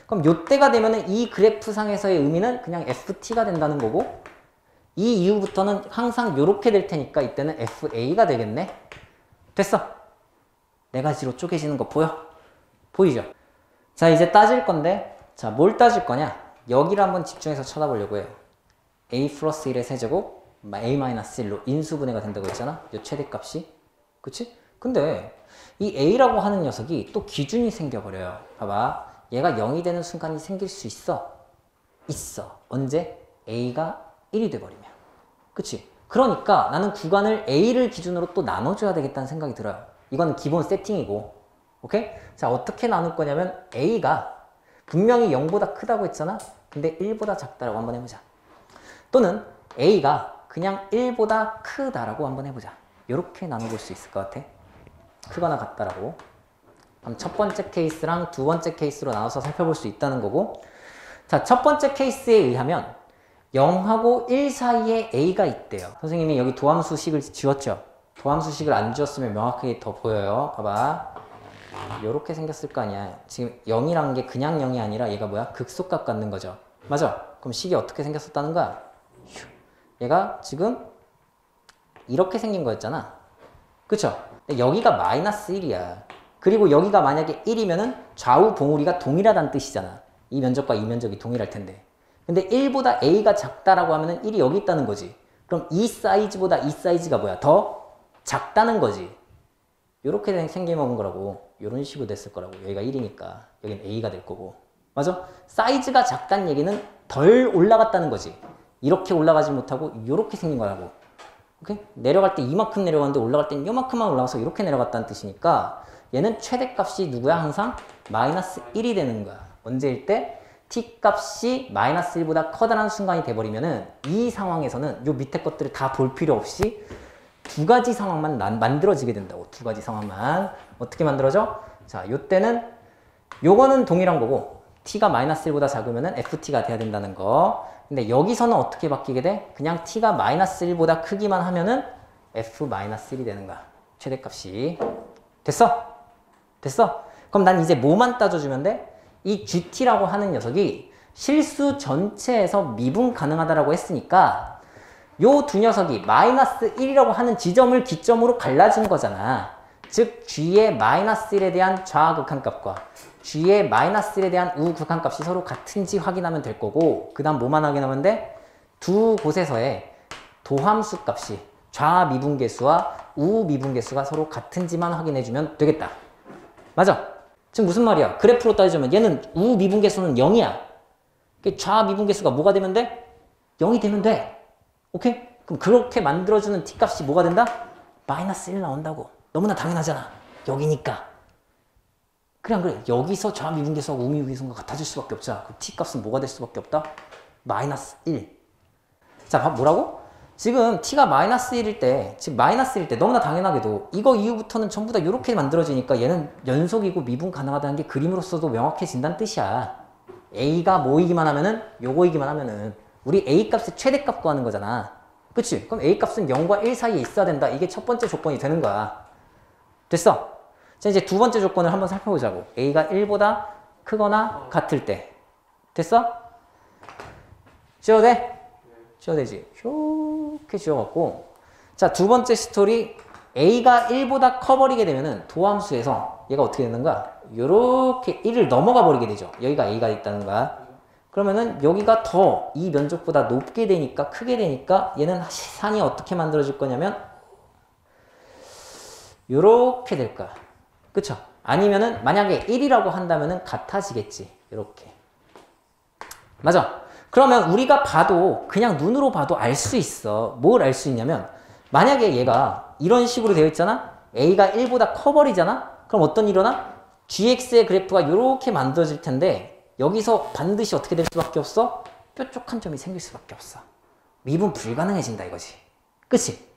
그럼 요때가 되면은 이 그래프상에서의 의미는 그냥 ft가 된다는 거고 이 이후부터는 항상 요렇게 될 테니까 이때는 fa가 되겠네. 됐어. 네 가지로 쪼개지는 거 보여? 보이죠? 자, 이제 따질 건데 자, 뭘 따질 거냐? 여기를 한번 집중해서 쳐다보려고 해요. a 플러스 1의 세제곱 a 마이너스 1로 인수분해가 된다고 했잖아? 요 최대값이. 그치? 근데 이 a라고 하는 녀석이 또 기준이 생겨버려요. 봐봐. 얘가 0이 되는 순간이 생길 수 있어. 있어. 언제? a가 1이 돼버리면. 그치? 그러니까 나는 구간을 a를 기준으로 또 나눠줘야 되겠다는 생각이 들어요. 이건 기본 세팅이고. 오케이? 자, 어떻게 나눌 거냐면 a가 분명히 0보다 크다고 했잖아? 근데 1보다 작다라고 한번 해보자. 또는 a가 그냥 1보다 크다라고 한번 해보자. 이렇게 나눠볼 수 있을 것 같아. 크거나 같다라고. 그럼 첫 번째 케이스랑 두 번째 케이스로 나눠서 살펴볼 수 있다는 거고 자, 첫 번째 케이스에 의하면 0하고 1 사이에 a가 있대요. 선생님이 여기 도함수식을 지웠죠? 도함수식을 안 지웠으면 명확하게 더 보여요. 봐봐. 요렇게 생겼을 거 아니야. 지금 0이란 게 그냥 0이 아니라 얘가 뭐야? 극소값 갖는 거죠. 맞아? 그럼 식이 어떻게 생겼었다는 거야? 얘가 지금 이렇게 생긴 거였잖아. 그쵸? 근데 여기가 마이너스 1이야. 그리고 여기가 만약에 1이면은 좌우 봉우리가 동일하다는 뜻이잖아. 이 면적과 이 면적이 동일할 텐데. 근데 1보다 a가 작다라고 하면은 1이 여기 있다는 거지. 그럼 이 사이즈보다 이 사이즈가 뭐야? 더 작다는 거지. 요렇게 생겨먹은 거라고. 요런 식으로 됐을 거라고. 여기가 1이니까 여긴 a가 될 거고. 맞아? 사이즈가 작다는 얘기는 덜 올라갔다는 거지. 이렇게 올라가지 못하고 요렇게 생긴 거라고. 오케이? 내려갈 때 이만큼 내려갔는데 올라갈 땐 요만큼만 올라가서 이렇게 내려갔다는 뜻이니까 얘는 최대값이 누구야? 항상 마이너스 1이 되는 거야. 언제일 때? t 값이 마이너스 1보다 커다란 순간이 돼버리면은 이 상황에서는 요 밑에 것들을 다 볼 필요 없이 두 가지 상황만 만들어지게 된다고. 두 가지 상황만. 어떻게 만들어져? 자, 요때는 요거는 동일한 거고 t가 마이너스 1보다 작으면은 ft가 돼야 된다는 거. 근데 여기서는 어떻게 바뀌게 돼? 그냥 t가 마이너스 1보다 크기만 하면은 f-1이 되는 거야. 최대값이. 됐어? 됐어? 그럼 난 이제 뭐만 따져주면 돼? 이 GT라고 하는 녀석이 실수 전체에서 미분 가능하다라고 했으니까 요 두 녀석이 마이너스 1이라고 하는 지점을 기점으로 갈라진 거잖아. 즉 G의 마이너스 1에 대한 좌극한값과 G의 마이너스 1에 대한 우극한값이 서로 같은지 확인하면 될 거고, 그 다음 뭐만 확인하면 돼? 두 곳에서의 도함수 값이 좌미분계수와 우미분계수가 서로 같은지만 확인해주면 되겠다. 맞아? 지금 무슨 말이야? 그래프로 따지자면 얘는 우미분계수는 0이야. 좌미분계수가 뭐가 되면 돼? 0이 되면 돼. 오케이? 그럼 그렇게 만들어주는 t값이 뭐가 된다? 마이너스 1 나온다고. 너무나 당연하잖아. 여기니까. 그래 안 그래? 여기서 좌미분계수하고 우미분계수가 같아질 수밖에 없잖아. 그럼 t값은 뭐가 될 수밖에 없다? 마이너스 1. 자, 뭐라고? 지금 t가 마이너스 1일 때, 지금 마이너스 1일 때 너무나 당연하게도 이거 이후부터는 전부 다 이렇게 만들어지니까 얘는 연속이고 미분 가능하다는 게 그림으로서도 명확해진다는 뜻이야. a가 뭐이기만 하면은, 요거이기만 하면은 우리 a 값의 최대값 구하는 거잖아. 그치? 그럼 a 값은 0과 1 사이에 있어야 된다. 이게 첫 번째 조건이 되는 거야. 됐어? 자, 이제 두 번째 조건을 한번 살펴보자고. a가 1보다 크거나 같을 때. 됐어? 지워도 돼? 지워도 되지. 이렇게 지워갖고, 자, 두 번째 스토리. a가 1보다 커버리게 되면은 도함수에서 얘가 어떻게 되는 거야? 요렇게 1을 넘어가 버리게 되죠. 여기가 a가 있다는 거야. 그러면은 여기가 더 이 면적보다 높게 되니까, 크게 되니까 얘는 산이 어떻게 만들어질 거냐면 요렇게 될 거야. 그쵸? 아니면은 만약에 1이라고 한다면은 같아지겠지. 요렇게. 맞아? 그러면 우리가 봐도, 그냥 눈으로 봐도 알 수 있어. 뭘 알 수 있냐면, 만약에 얘가 이런 식으로 되어 있잖아? a가 1보다 커버리잖아? 그럼 어떤 일이 일어나? gx의 그래프가 이렇게 만들어질 텐데, 여기서 반드시 어떻게 될 수밖에 없어? 뾰족한 점이 생길 수밖에 없어. 미분 불가능해진다 이거지. 그치?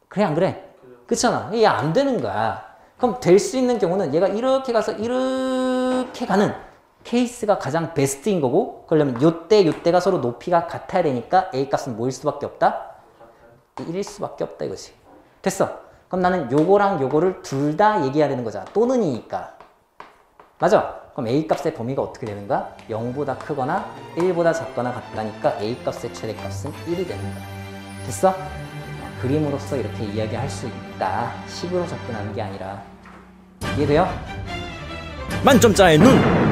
그래 안 그래? 그렇잖아. 이게 안 되는 거야. 그럼 될 수 있는 경우는 얘가 이렇게 가서 이렇게 가는 케이스가 가장 베스트인 거고, 그러려면 요때가 서로 높이가 같아야 되니까 a 값은 뭐일 수밖에 없다? 1일 수밖에 없다 이거지. 됐어. 그럼 나는 요거랑 요거를 둘 다 얘기해야 되는 거잖아. 또는이니까. 맞아? 그럼 a 값의 범위가 어떻게 되는 거야? 0보다 크거나 1보다 작거나 같다니까 a 값의 최대값은 1이 되는 거야. 됐어? 그림으로써 이렇게 이야기할 수 있다. 식으로 접근하는 게 아니라. 이해돼요? 만점자의 눈!